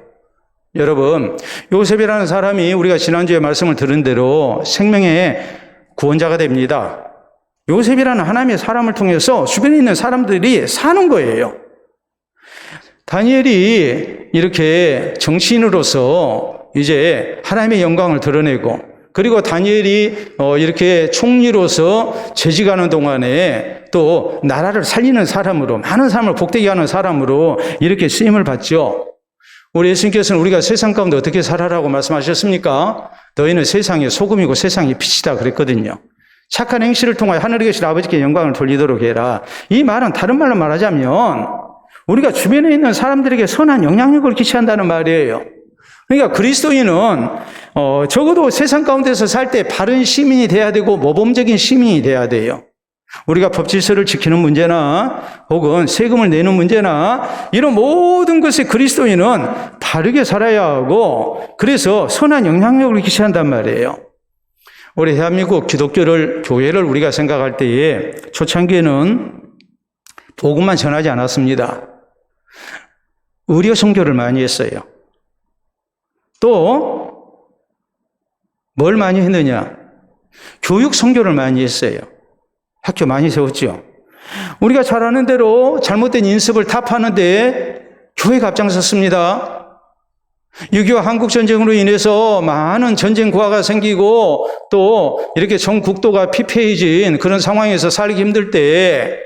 여러분, 요셉이라는 사람이 우리가 지난주에 말씀을 들은 대로 생명의 구원자가 됩니다. 요셉이라는 하나님의 사람을 통해서 주변에 있는 사람들이 사는 거예요. 다니엘이 이렇게 정치인으로서 이제 하나님의 영광을 드러내고, 그리고 다니엘이 이렇게 총리로서 재직하는 동안에 또 나라를 살리는 사람으로, 많은 사람을 복되게 하는 사람으로 이렇게 쓰임을 받죠. 우리 예수님께서는 우리가 세상 가운데 어떻게 살아라고 말씀하셨습니까? 너희는 세상의 소금이고 세상의 빛이다 그랬거든요. 착한 행실을 통하여 하늘에 계신 아버지께 영광을 돌리도록 해라. 이 말은 다른 말로 말하자면 우리가 주변에 있는 사람들에게 선한 영향력을 끼쳐한다는 말이에요. 그러니까 그리스도인은 적어도 세상 가운데서 살 때 바른 시민이 돼야 되고 모범적인 시민이 돼야 돼요. 우리가 법 질서를 지키는 문제나 혹은 세금을 내는 문제나 이런 모든 것에 그리스도인은 바르게 살아야 하고, 그래서 선한 영향력을 끼쳐한단 말이에요. 우리 대한민국 교회를 우리가 생각할 때에 초창기에는 복음만 전하지 않았습니다. 의료 선교를 많이 했어요. 또 뭘 많이 했느냐? 교육 선교를 많이 했어요. 학교 많이 세웠죠. 우리가 잘 아는 대로 잘못된 인습을 타파하는데 교회가 앞장섰습니다. 6.25 한국전쟁으로 인해서 많은 전쟁 고아가 생기고 또 이렇게 전 국도가 피폐해진 그런 상황에서 살기 힘들 때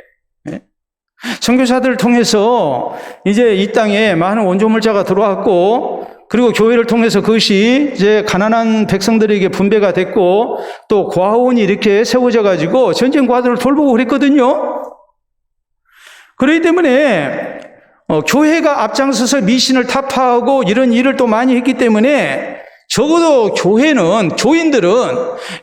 선교사들을 통해서 이제 이 땅에 많은 원조물자가 들어왔고, 그리고 교회를 통해서 그것이 이제 가난한 백성들에게 분배가 됐고, 또 고아원이 이렇게 세워져 가지고 전쟁 고아들을 돌보고 그랬거든요. 그렇기 때문에 교회가 앞장서서 미신을 타파하고 이런 일을 또 많이 했기 때문에 적어도 교인들은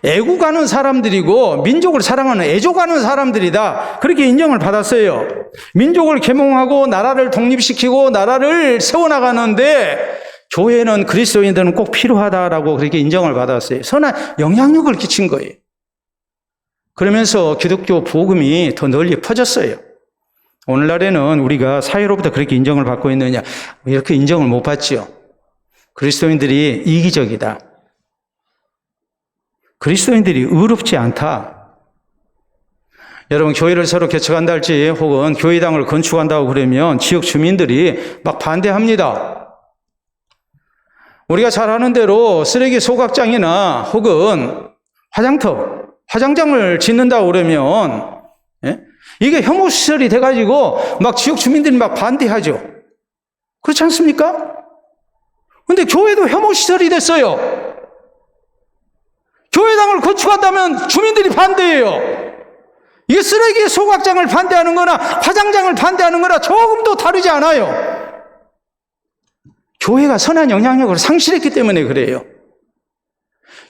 애국하는 사람들이고 민족을 사랑하는 애족하는 사람들이다, 그렇게 인정을 받았어요. 민족을 계몽하고 나라를 독립시키고 나라를 세워나가는데 교회는 그리스도인들은 꼭 필요하다라고 그렇게 인정을 받았어요. 선한 영향력을 끼친 거예요. 그러면서 기독교 복음이 더 널리 퍼졌어요. 오늘날에는 우리가 사회로부터 그렇게 인정을 받고 있느냐? 이렇게 인정을 못 받지요. 그리스도인들이 이기적이다. 그리스도인들이 의롭지 않다. 여러분, 교회를 새로 개척한다 할지 혹은 교회당을 건축한다고 그러면 지역 주민들이 막 반대합니다. 우리가 잘 아는 대로 쓰레기 소각장이나 혹은 화장장을 짓는다고 그러면 이게 혐오시설이 돼가지고 막 지역 주민들이 막 반대하죠. 그렇지 않습니까? 근데 교회도 혐오시설이 됐어요. 교회당을 건축한다면 주민들이 반대해요. 이게 쓰레기 소각장을 반대하는 거나 화장장을 반대하는 거나 조금도 다르지 않아요. 교회가 선한 영향력을 상실했기 때문에 그래요.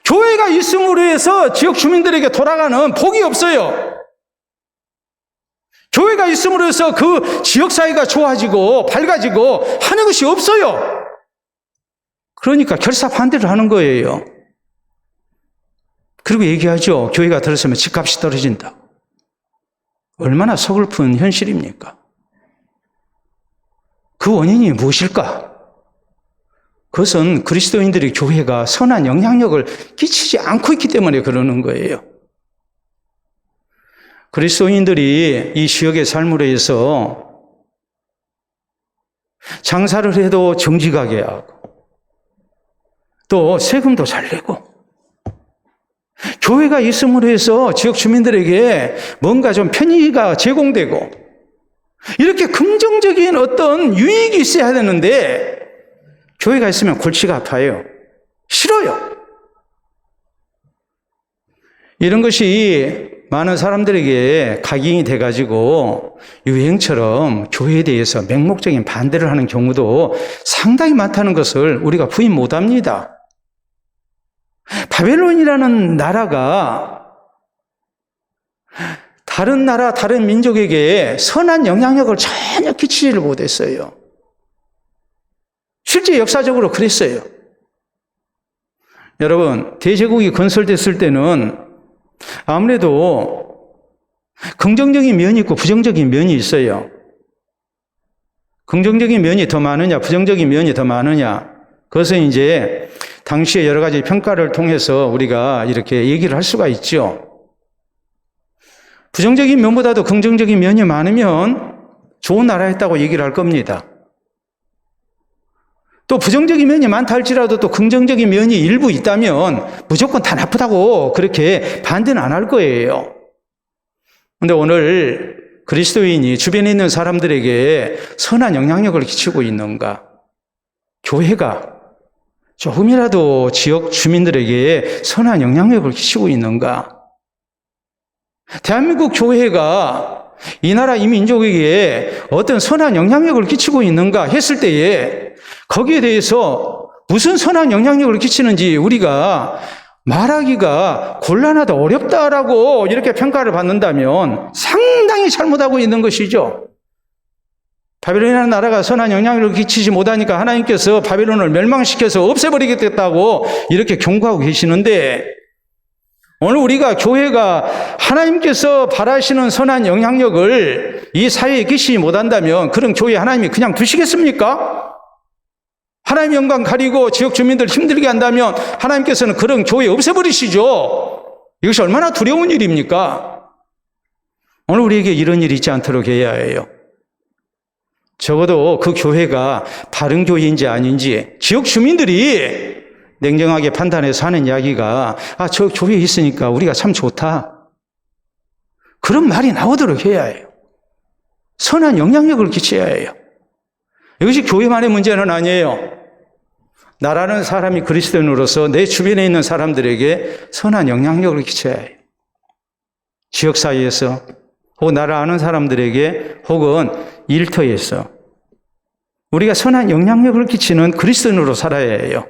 교회가 있음으로 해서 지역 주민들에게 돌아가는 복이 없어요. 교회가 있음으로 해서 그 지역사회가 좋아지고 밝아지고 하는 것이 없어요. 그러니까 결사 반대를 하는 거예요. 그리고 얘기하죠. 교회가 들어서면 집값이 떨어진다. 얼마나 서글픈 현실입니까? 그 원인이 무엇일까? 그것은 그리스도인들의 교회가 선한 영향력을 끼치지 않고 있기 때문에 그러는 거예요. 그리스도인들이 이 지역의 삶으로 해서 장사를 해도 정직하게 하고 또 세금도 잘 내고 교회가 있음으로 해서 지역 주민들에게 뭔가 좀 편의가 제공되고 이렇게 긍정적인 어떤 유익이 있어야 되는데 교회가 있으면 골치가 아파요. 싫어요. 이런 것이 많은 사람들에게 각인이 돼가지고 유행처럼 교회에 대해서 맹목적인 반대를 하는 경우도 상당히 많다는 것을 우리가 부인 못합니다. 바벨론이라는 나라가 다른 나라, 다른 민족에게 선한 영향력을 전혀 끼치지를 못했어요. 실제 역사적으로 그랬어요. 여러분, 대제국이 건설됐을 때는 아무래도 긍정적인 면이 있고 부정적인 면이 있어요. 긍정적인 면이 더 많으냐, 부정적인 면이 더 많으냐, 그것은 이제 당시의 여러 가지 평가를 통해서 우리가 이렇게 얘기를 할 수가 있죠. 부정적인 면보다도 긍정적인 면이 많으면 좋은 나라였다고 얘기를 할 겁니다. 또 부정적인 면이 많다 할지라도 또 긍정적인 면이 일부 있다면 무조건 다 나쁘다고 그렇게 반대는 안 할 거예요. 그런데 오늘 그리스도인이 주변에 있는 사람들에게 선한 영향력을 끼치고 있는가? 교회가 조금이라도 지역 주민들에게 선한 영향력을 끼치고 있는가? 대한민국 교회가 이 나라 이 민족에게 어떤 선한 영향력을 끼치고 있는가 했을 때에 거기에 대해서 무슨 선한 영향력을 끼치는지 우리가 말하기가 곤란하다, 어렵다라고 이렇게 평가를 받는다면 상당히 잘못하고 있는 것이죠. 바벨론이라는 나라가 선한 영향력을 끼치지 못하니까 하나님께서 바벨론을 멸망시켜서 없애버리겠다고 이렇게 경고하고 계시는데, 오늘 우리가 교회가 하나님께서 바라시는 선한 영향력을 이 사회에 끼치지 못한다면 그런 교회 하나님이 그냥 두시겠습니까? 하나님 영광 가리고 지역 주민들 힘들게 한다면 하나님께서는 그런 교회 없애버리시죠. 이것이 얼마나 두려운 일입니까? 오늘 우리에게 이런 일이 있지 않도록 해야 해요. 적어도 그 교회가 바른 교회인지 아닌지 지역 주민들이 냉정하게 판단해서 하는 이야기가 저 교회에 있으니까 우리가 참 좋다, 그런 말이 나오도록 해야 해요. 선한 영향력을 끼쳐야 해요. 이것이 교회만의 문제는 아니에요. 나라는 사람이 그리스도인으로서 내 주변에 있는 사람들에게 선한 영향력을 끼쳐야 해요. 지역사회에서 혹은 나를 아는 사람들에게 혹은 일터에서 우리가 선한 영향력을 끼치는 그리스도인으로 살아야 해요.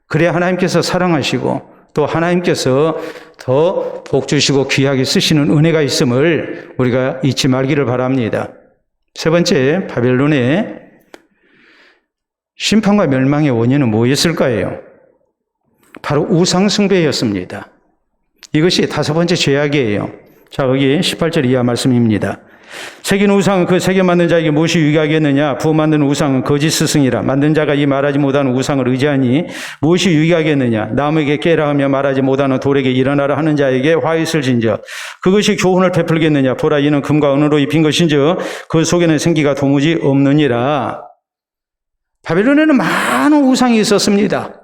그래야 하나님께서 사랑하시고 또 하나님께서 더 복 주시고 귀하게 쓰시는 은혜가 있음을 우리가 잊지 말기를 바랍니다. 세 번째, 바벨론의 심판과 멸망의 원인은 무엇이었을까요? 바로 우상숭배였습니다. 이것이 다섯 번째 죄악이에요. 자, 여기 18절 이하 말씀입니다. 새긴 우상은 그 새겨 만든 자에게 무엇이 유익하겠느냐? 부어 만든 우상은 거짓 스승이라. 만든 자가 이 말하지 못하는 우상을 의지하니 무엇이 유익하겠느냐? 나무에게 깨라 하며 말하지 못하는 돌에게 일어나라 하는 자에게 화 있을진저 그것이 교훈을 베풀겠느냐? 보라, 이는 금과 은으로 입힌 것인저 그 속에는 생기가 도무지 없느니라. 바벨론에는 많은 우상이 있었습니다.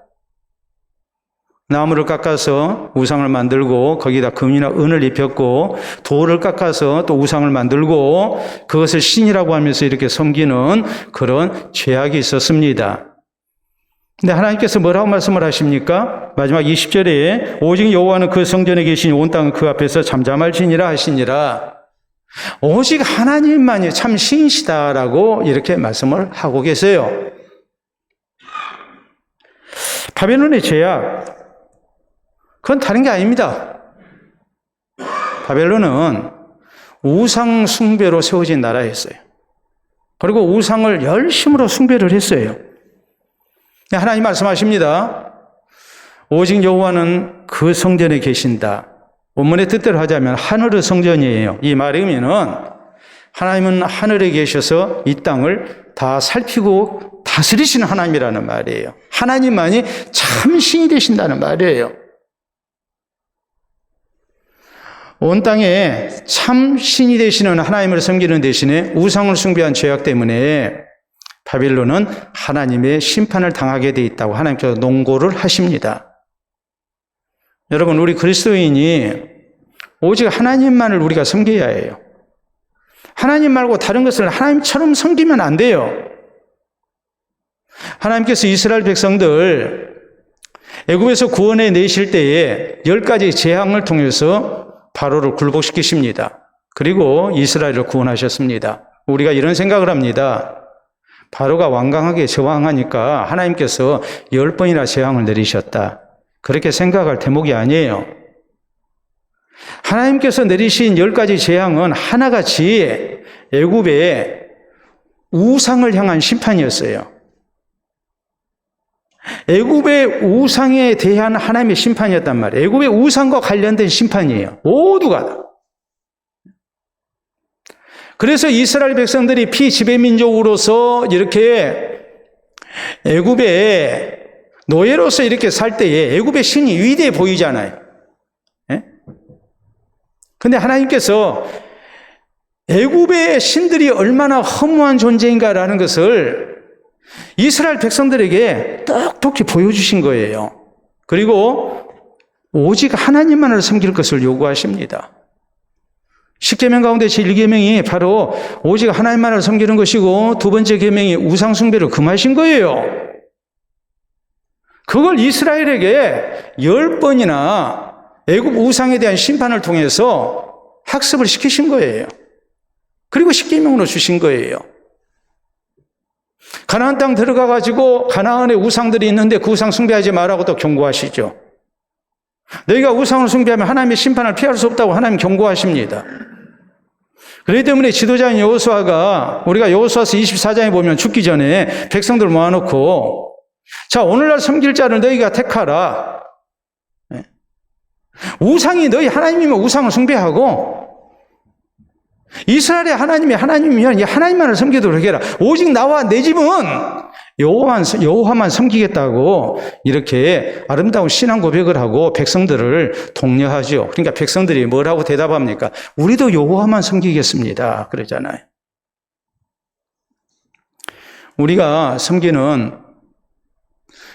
나무를 깎아서 우상을 만들고 거기다 금이나 은을 입혔고, 돌을 깎아서 또 우상을 만들고 그것을 신이라고 하면서 이렇게 섬기는 그런 죄악이 있었습니다. 근데 하나님께서 뭐라고 말씀을 하십니까? 마지막 20절에 오직 여호와는 그 성전에 계시니 온 땅은 그 앞에서 잠잠할지니라 하시니라. 오직 하나님만이 참 신이시다라고 이렇게 말씀을 하고 계세요. 바벨론의 죄악, 그건 다른 게 아닙니다. 바벨론은 우상 숭배로 세워진 나라였어요. 그리고 우상을 열심으로 숭배를 했어요. 하나님 말씀하십니다. 오직 여호와는 그 성전에 계신다. 원문의 뜻대로 하자면 하늘의 성전이에요. 이 말의 의미는 하나님은 하늘에 계셔서 이 땅을 다 살피고 다스리시는 하나님이라는 말이에요. 하나님만이 참 신이 되신다는 말이에요. 온 땅에 참 신이 되시는 하나님을 섬기는 대신에 우상을 숭배한 죄악 때문에 바빌론은 하나님의 심판을 당하게 돼 있다고 하나님께서 농고를 하십니다. 여러분, 우리 그리스도인이 오직 하나님만을 우리가 섬겨야 해요. 하나님 말고 다른 것을 하나님처럼 섬기면 안 돼요. 하나님께서 이스라엘 백성들 애굽에서 구원해 내실 때에 10가지 재앙을 통해서 바로를 굴복시키십니다. 그리고 이스라엘을 구원하셨습니다. 우리가 이런 생각을 합니다. 바로가 완강하게 저항하니까 하나님께서 10번이나 재앙을 내리셨다. 그렇게 생각할 대목이 아니에요. 하나님께서 내리신 10가지 재앙은 하나같이 애굽의 우상을 향한 심판이었어요. 애굽의 우상에 대한 하나님의 심판이었단 말이에요. 애굽의 우상과 관련된 심판이에요. 모두가 다. 그래서 이스라엘 백성들이 피지배민족으로서 이렇게 애굽의 노예로서 이렇게 살 때에 애굽의 신이 위대해 보이잖아요. 그런데 하나님께서 애굽의 신들이 얼마나 허무한 존재인가라는 것을 이스라엘 백성들에게 똑똑히 보여주신 거예요. 그리고 오직 하나님만을 섬길 것을 요구하십니다. 10계명 가운데 제1계명이 바로 오직 하나님만을 섬기는 것이고, 두 번째 계명이 우상 숭배를 금하신 거예요. 그걸 이스라엘에게 10번이나 애굽 우상에 대한 심판을 통해서 학습을 시키신 거예요. 그리고 10계명으로 주신 거예요. 가나안 땅 들어가가지고 가나안에 우상들이 있는데 그 우상 숭배하지 말라고 또 경고하시죠. 너희가 우상을 숭배하면 하나님의 심판을 피할 수 없다고 하나님 경고하십니다. 그렇기 때문에 지도자인 여호수아가, 우리가 여호수아서 24장에 보면 죽기 전에 백성들 모아놓고, 자, 오늘날 섬길 자를 너희가 택하라. 우상이 너희 하나님이면 우상을 숭배하고, 이스라엘의 하나님이 하나님이면 이 하나님만을 섬기도록 해라. 오직 나와 내 집은 여호와만 섬기겠다고 이렇게 아름다운 신앙 고백을 하고 백성들을 독려하죠. 그러니까 백성들이 뭐라고 대답합니까? 우리도 여호와만 섬기겠습니다. 그러잖아요. 우리가 섬기는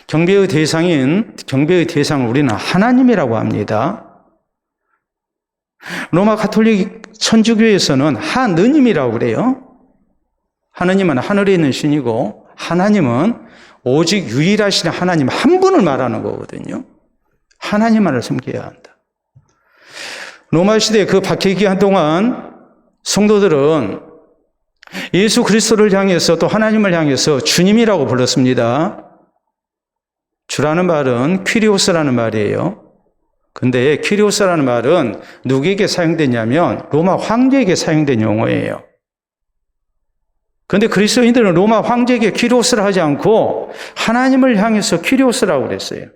경배의 대상을 우리는 하나님이라고 합니다. 로마 가톨릭 천주교에서는 하느님이라고 그래요. 하느님은 하늘에 있는 신이고, 하나님은 오직 유일하신 하나님 한 분을 말하는 거거든요. 하나님만을 섬겨야 한다. 로마 시대 그 박해기한 동안 성도들은 예수 그리스도를 향해서, 또 하나님을 향해서 주님이라고 불렀습니다. 주라는 말은 퀴리오스라는 말이에요. 근데 퀴리오스라는 말은 누구에게 사용되냐면 로마 황제에게 사용된 용어예요. 그런데 그리스도인들은 로마 황제에게 퀴리오스를 하지 않고 하나님을 향해서 퀴리오스라고 그랬어요.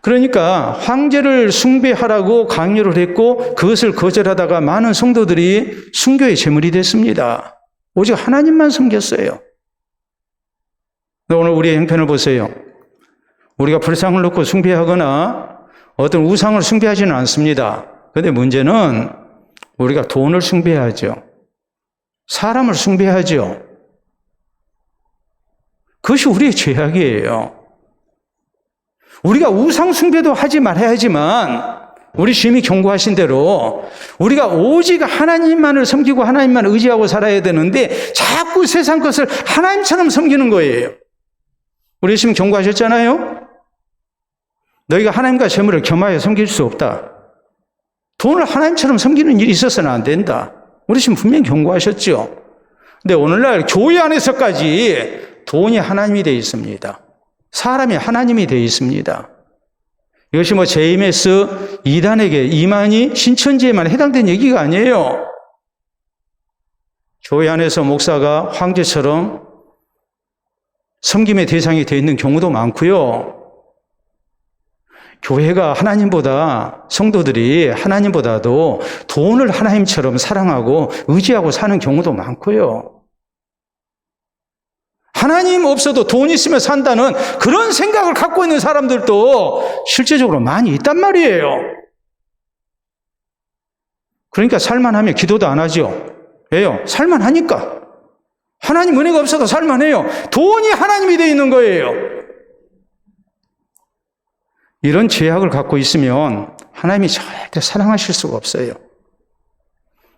그러니까 황제를 숭배하라고 강요를 했고 그것을 거절하다가 많은 성도들이 순교의 제물이 됐습니다. 오직 하나님만 섬겼어요. 오늘 우리의 형편을 보세요. 우리가 불상을 놓고 숭배하거나 어떤 우상을 숭배하지는 않습니다. 그런데 문제는 우리가 돈을 숭배하죠. 사람을 숭배하죠. 그것이 우리의 죄악이에요. 우리가 우상 숭배도 하지 말아야지만 우리 주님이 경고하신 대로 우리가 오직 하나님만을 섬기고 하나님만 의지하고 살아야 되는데 자꾸 세상 것을 하나님처럼 섬기는 거예요. 우리 주님 경고하셨잖아요. 너희가 하나님과 재물을 겸하여 섬길 수 없다. 돈을 하나님처럼 섬기는 일이 있어서는 안 된다. 우리 주님 분명히 경고하셨죠. 근데 오늘날 교회 안에서까지 돈이 하나님이 되어 있습니다. 사람이 하나님이 되어 있습니다. 이것이 JMS 2단에게 이만희 신천지에만 해당된 얘기가 아니에요. 교회 안에서 목사가 황제처럼 섬김의 대상이 되어 있는 경우도 많고요. 교회가 하나님보다, 성도들이 하나님보다도 돈을 하나님처럼 사랑하고 의지하고 사는 경우도 많고요. 하나님 없어도 돈 있으면 산다는 그런 생각을 갖고 있는 사람들도 실제적으로 많이 있단 말이에요. 그러니까 살만하면 기도도 안 하죠. 왜요? 살만하니까. 하나님 은혜가 없어도 살만해요. 돈이 하나님이 되어 있는 거예요. 이런 죄악을 갖고 있으면 하나님이 절대 사랑하실 수가 없어요.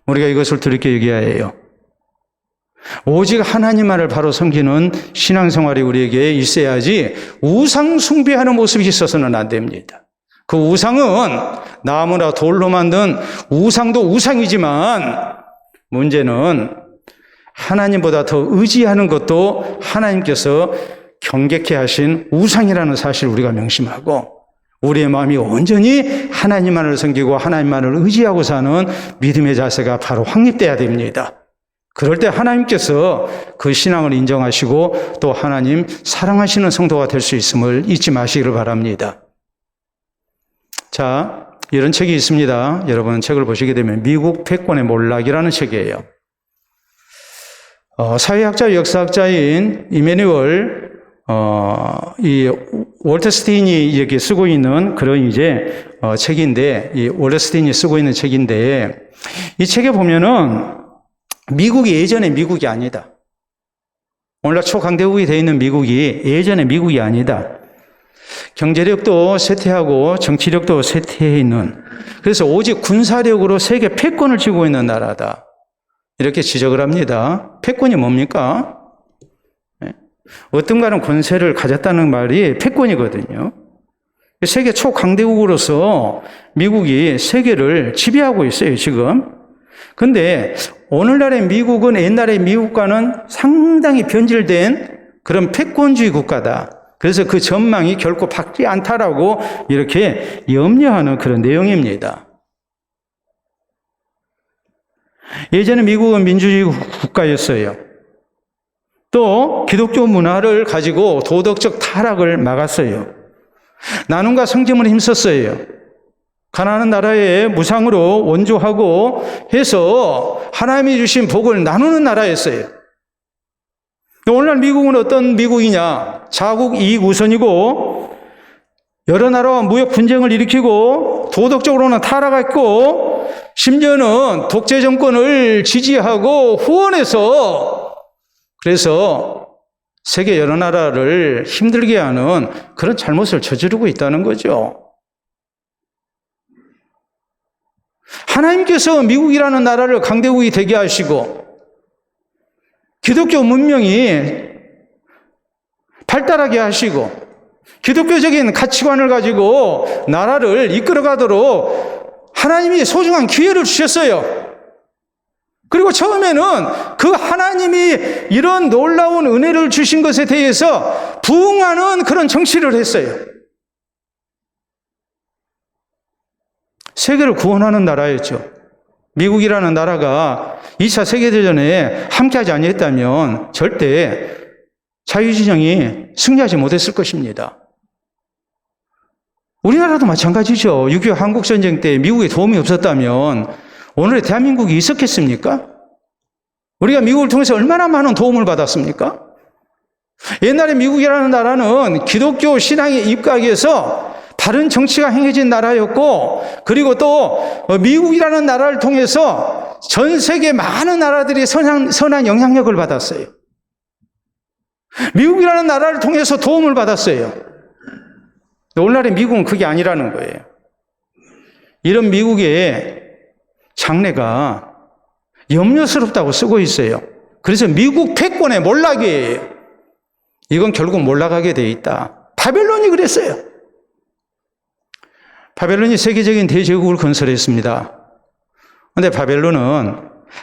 우리가 이것을 들게 얘기해야 해요. 오직 하나님만을 바로 섬기는 신앙생활이 우리에게 있어야지 우상 숭배하는 모습이 있어서는 안 됩니다. 그 우상은 나무나 돌로 만든 우상도 우상이지만 문제는 하나님보다 더 의지하는 것도 하나님께서 경계케 하신 우상이라는 사실을 우리가 명심하고 우리의 마음이 온전히 하나님만을 섬기고 하나님만을 의지하고 사는 믿음의 자세가 바로 확립돼야 됩니다. 그럴 때 하나님께서 그 신앙을 인정하시고 또 하나님 사랑하시는 성도가 될 수 있음을 잊지 마시기를 바랍니다. 자, 이런 책이 있습니다. 여러분 책을 보시게 되면 미국 패권의 몰락이라는 책이에요. 사회학자 역사학자인 이매뉴얼 이 월터 스테인이 이렇게 쓰고 있는 그런 책인데, 이 월터 스테인이 쓰고 있는 책인데, 이 책에 보면은 미국이 예전의 미국이 아니다. 오늘날 초강대국이 되어 있는 미국이 예전의 미국이 아니다. 경제력도 쇠퇴하고 정치력도 쇠퇴해 있는, 그래서 오직 군사력으로 세계 패권을 쥐고 있는 나라다. 이렇게 지적을 합니다. 패권이 뭡니까? 어떤가는 권세를 가졌다는 말이 패권이거든요. 세계 초강대국으로서 미국이 세계를 지배하고 있어요, 지금. 근데 오늘날의 미국은 옛날의 미국과는 상당히 변질된 그런 패권주의 국가다. 그래서 그 전망이 결코 밝지 않다라고 이렇게 염려하는 그런 내용입니다. 예전에 미국은 민주주의 국가였어요. 또 기독교 문화를 가지고 도덕적 타락을 막았어요. 나눔과 성김을 힘썼어요. 가난한 나라에 무상으로 원조하고 해서 하나님이 주신 복을 나누는 나라였어요. 오늘날 미국은 어떤 미국이냐? 자국 이익 우선이고 여러 나라와 무역 분쟁을 일으키고 도덕적으로는 타락했고 심지어는 독재 정권을 지지하고 후원해서 그래서 세계 여러 나라를 힘들게 하는 그런 잘못을 저지르고 있다는 거죠. 하나님께서 미국이라는 나라를 강대국이 되게 하시고 기독교 문명이 발달하게 하시고 기독교적인 가치관을 가지고 나라를 이끌어가도록 하나님이 소중한 기회를 주셨어요. 그리고 처음에는 그 하나님이 이런 놀라운 은혜를 주신 것에 대해서 부응하는 그런 정치를 했어요. 세계를 구원하는 나라였죠. 미국이라는 나라가 2차 세계대전에 함께하지 아니했다면 절대 자유진영이 승리하지 못했을 것입니다. 우리나라도 마찬가지죠. 6.25 한국전쟁 때 미국의 도움이 없었다면 오늘의 대한민국이 있었겠습니까? 우리가 미국을 통해서 얼마나 많은 도움을 받았습니까? 옛날에 미국이라는 나라는 기독교 신앙에 입각해서 바른 정치가 행해진 나라였고, 그리고 또 미국이라는 나라를 통해서 전 세계 많은 나라들이 선한 영향력을 받았어요. 미국이라는 나라를 통해서 도움을 받았어요. 오늘날의 미국은 그게 아니라는 거예요. 이런 미국의 장래가 염려스럽다고 쓰고 있어요. 그래서 미국 패권의 몰락이에요. 이건 결국 몰락하게 돼 있다. 바벨론이 그랬어요. 바벨론이 세계적인 대제국을 건설했습니다. 그런데 바벨론은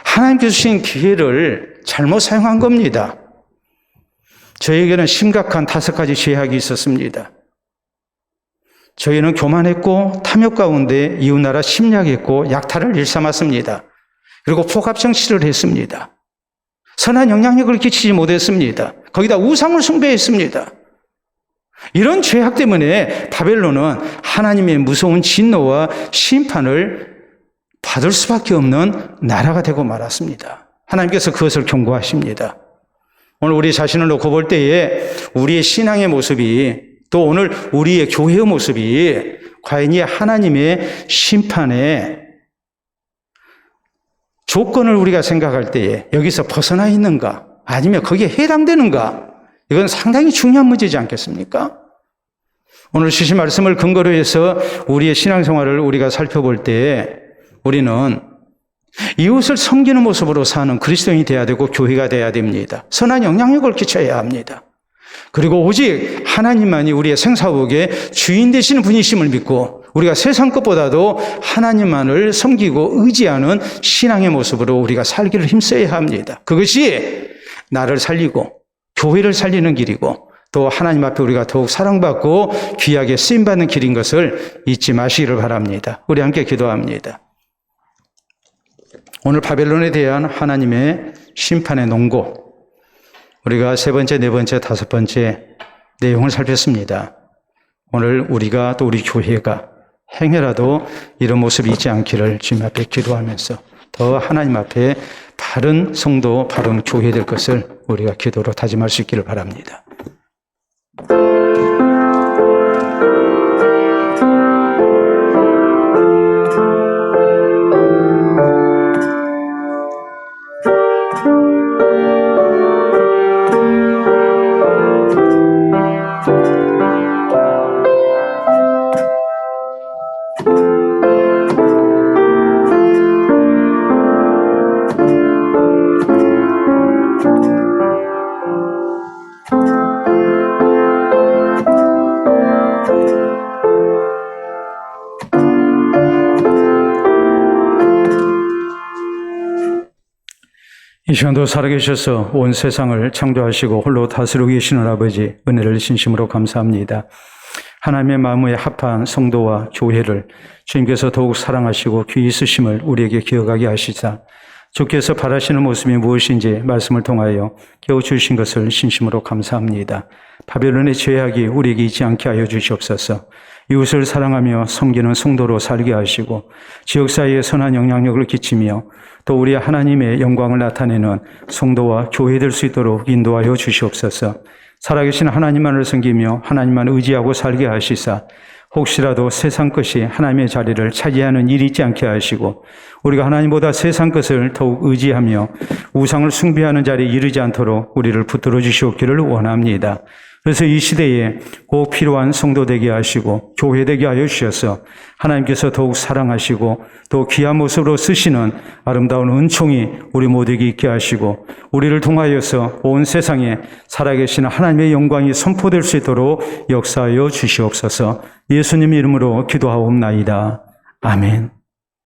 하나님께서 주신 기회를 잘못 사용한 겁니다. 저에게는 심각한 5가지 죄악이 있었습니다. 저희는 교만했고 탐욕 가운데 이웃나라 침략했고 약탈을 일삼았습니다. 그리고 포갑정치를 했습니다. 선한 영향력을 끼치지 못했습니다. 거기다 우상을 숭배했습니다. 이런 죄악 때문에 바벨론은 하나님의 무서운 진노와 심판을 받을 수밖에 없는 나라가 되고 말았습니다. 하나님께서 그것을 경고하십니다. 오늘 우리 자신을 놓고 볼 때에 우리의 신앙의 모습이, 또 오늘 우리의 교회의 모습이 과연 이 하나님의 심판의 조건을 우리가 생각할 때에 여기서 벗어나 있는가, 아니면 거기에 해당되는가, 이건 상당히 중요한 문제지 않겠습니까? 오늘 주신 말씀을 근거로 해서 우리의 신앙생활을 우리가 살펴볼 때 우리는 이웃을 섬기는 모습으로 사는 그리스도인이 되어야 되고 교회가 되어야 됩니다. 선한 영향력을 끼쳐야 합니다. 그리고 오직 하나님만이 우리의 생사복의 주인 되시는 분이심을 믿고 우리가 세상 것보다도 하나님만을 섬기고 의지하는 신앙의 모습으로 우리가 살기를 힘써야 합니다. 그것이 나를 살리고 교회를 살리는 길이고 또 하나님 앞에 우리가 더욱 사랑받고 귀하게 쓰임받는 길인 것을 잊지 마시기를 바랍니다. 우리 함께 기도합니다. 오늘 바벨론에 대한 하나님의 심판의 논고, 우리가 3번째, 4번째, 5번째 내용을 살폈습니다. 오늘 우리가 또 우리 교회가 행여라도 이런 모습이 있지 않기를 주님 앞에 기도하면서 더 하나님 앞에 바른 성도, 바른 교회 될 것을 우리가 기도로 다짐할 수 있기를 바랍니다. 이 시간도 살아계셔서 온 세상을 창조하시고 홀로 다스리고 계시는 아버지, 은혜를 진심으로 감사합니다. 하나님의 마음에 합한 성도와 교회를 주님께서 더욱 사랑하시고 귀히 있으심을 우리에게 기억하게 하시사 주께서 바라시는 모습이 무엇인지 말씀을 통하여 깨워주신 것을 진심으로 감사합니다. 바벨론의 죄악이 우리에게 있지 않게 하여 주시옵소서. 이웃을 사랑하며 섬기는 성도로 살게 하시고 지역사회에 선한 영향력을 끼치며 또 우리 하나님의 영광을 나타내는 성도와 교회 될 수 있도록 인도하여 주시옵소서. 살아계신 하나님만을 섬기며 하나님만 의지하고 살게 하시사 혹시라도 세상 것이 하나님의 자리를 차지하는 일이 있지 않게 하시고 우리가 하나님보다 세상 것을 더욱 의지하며 우상을 숭배하는 자리에 이르지 않도록 우리를 붙들어 주시옵기를 원합니다. 그래서 이 시대에 꼭 필요한 성도 되게 하시고 교회 되게 하여 주셔서 하나님께서 더욱 사랑하시고 또 귀한 모습으로 쓰시는 아름다운 은총이 우리 모두에게 있게 하시고 우리를 통하여서 온 세상에 살아계신 하나님의 영광이 선포될 수 있도록 역사하여 주시옵소서. 예수님 이름으로 기도하옵나이다. 아멘.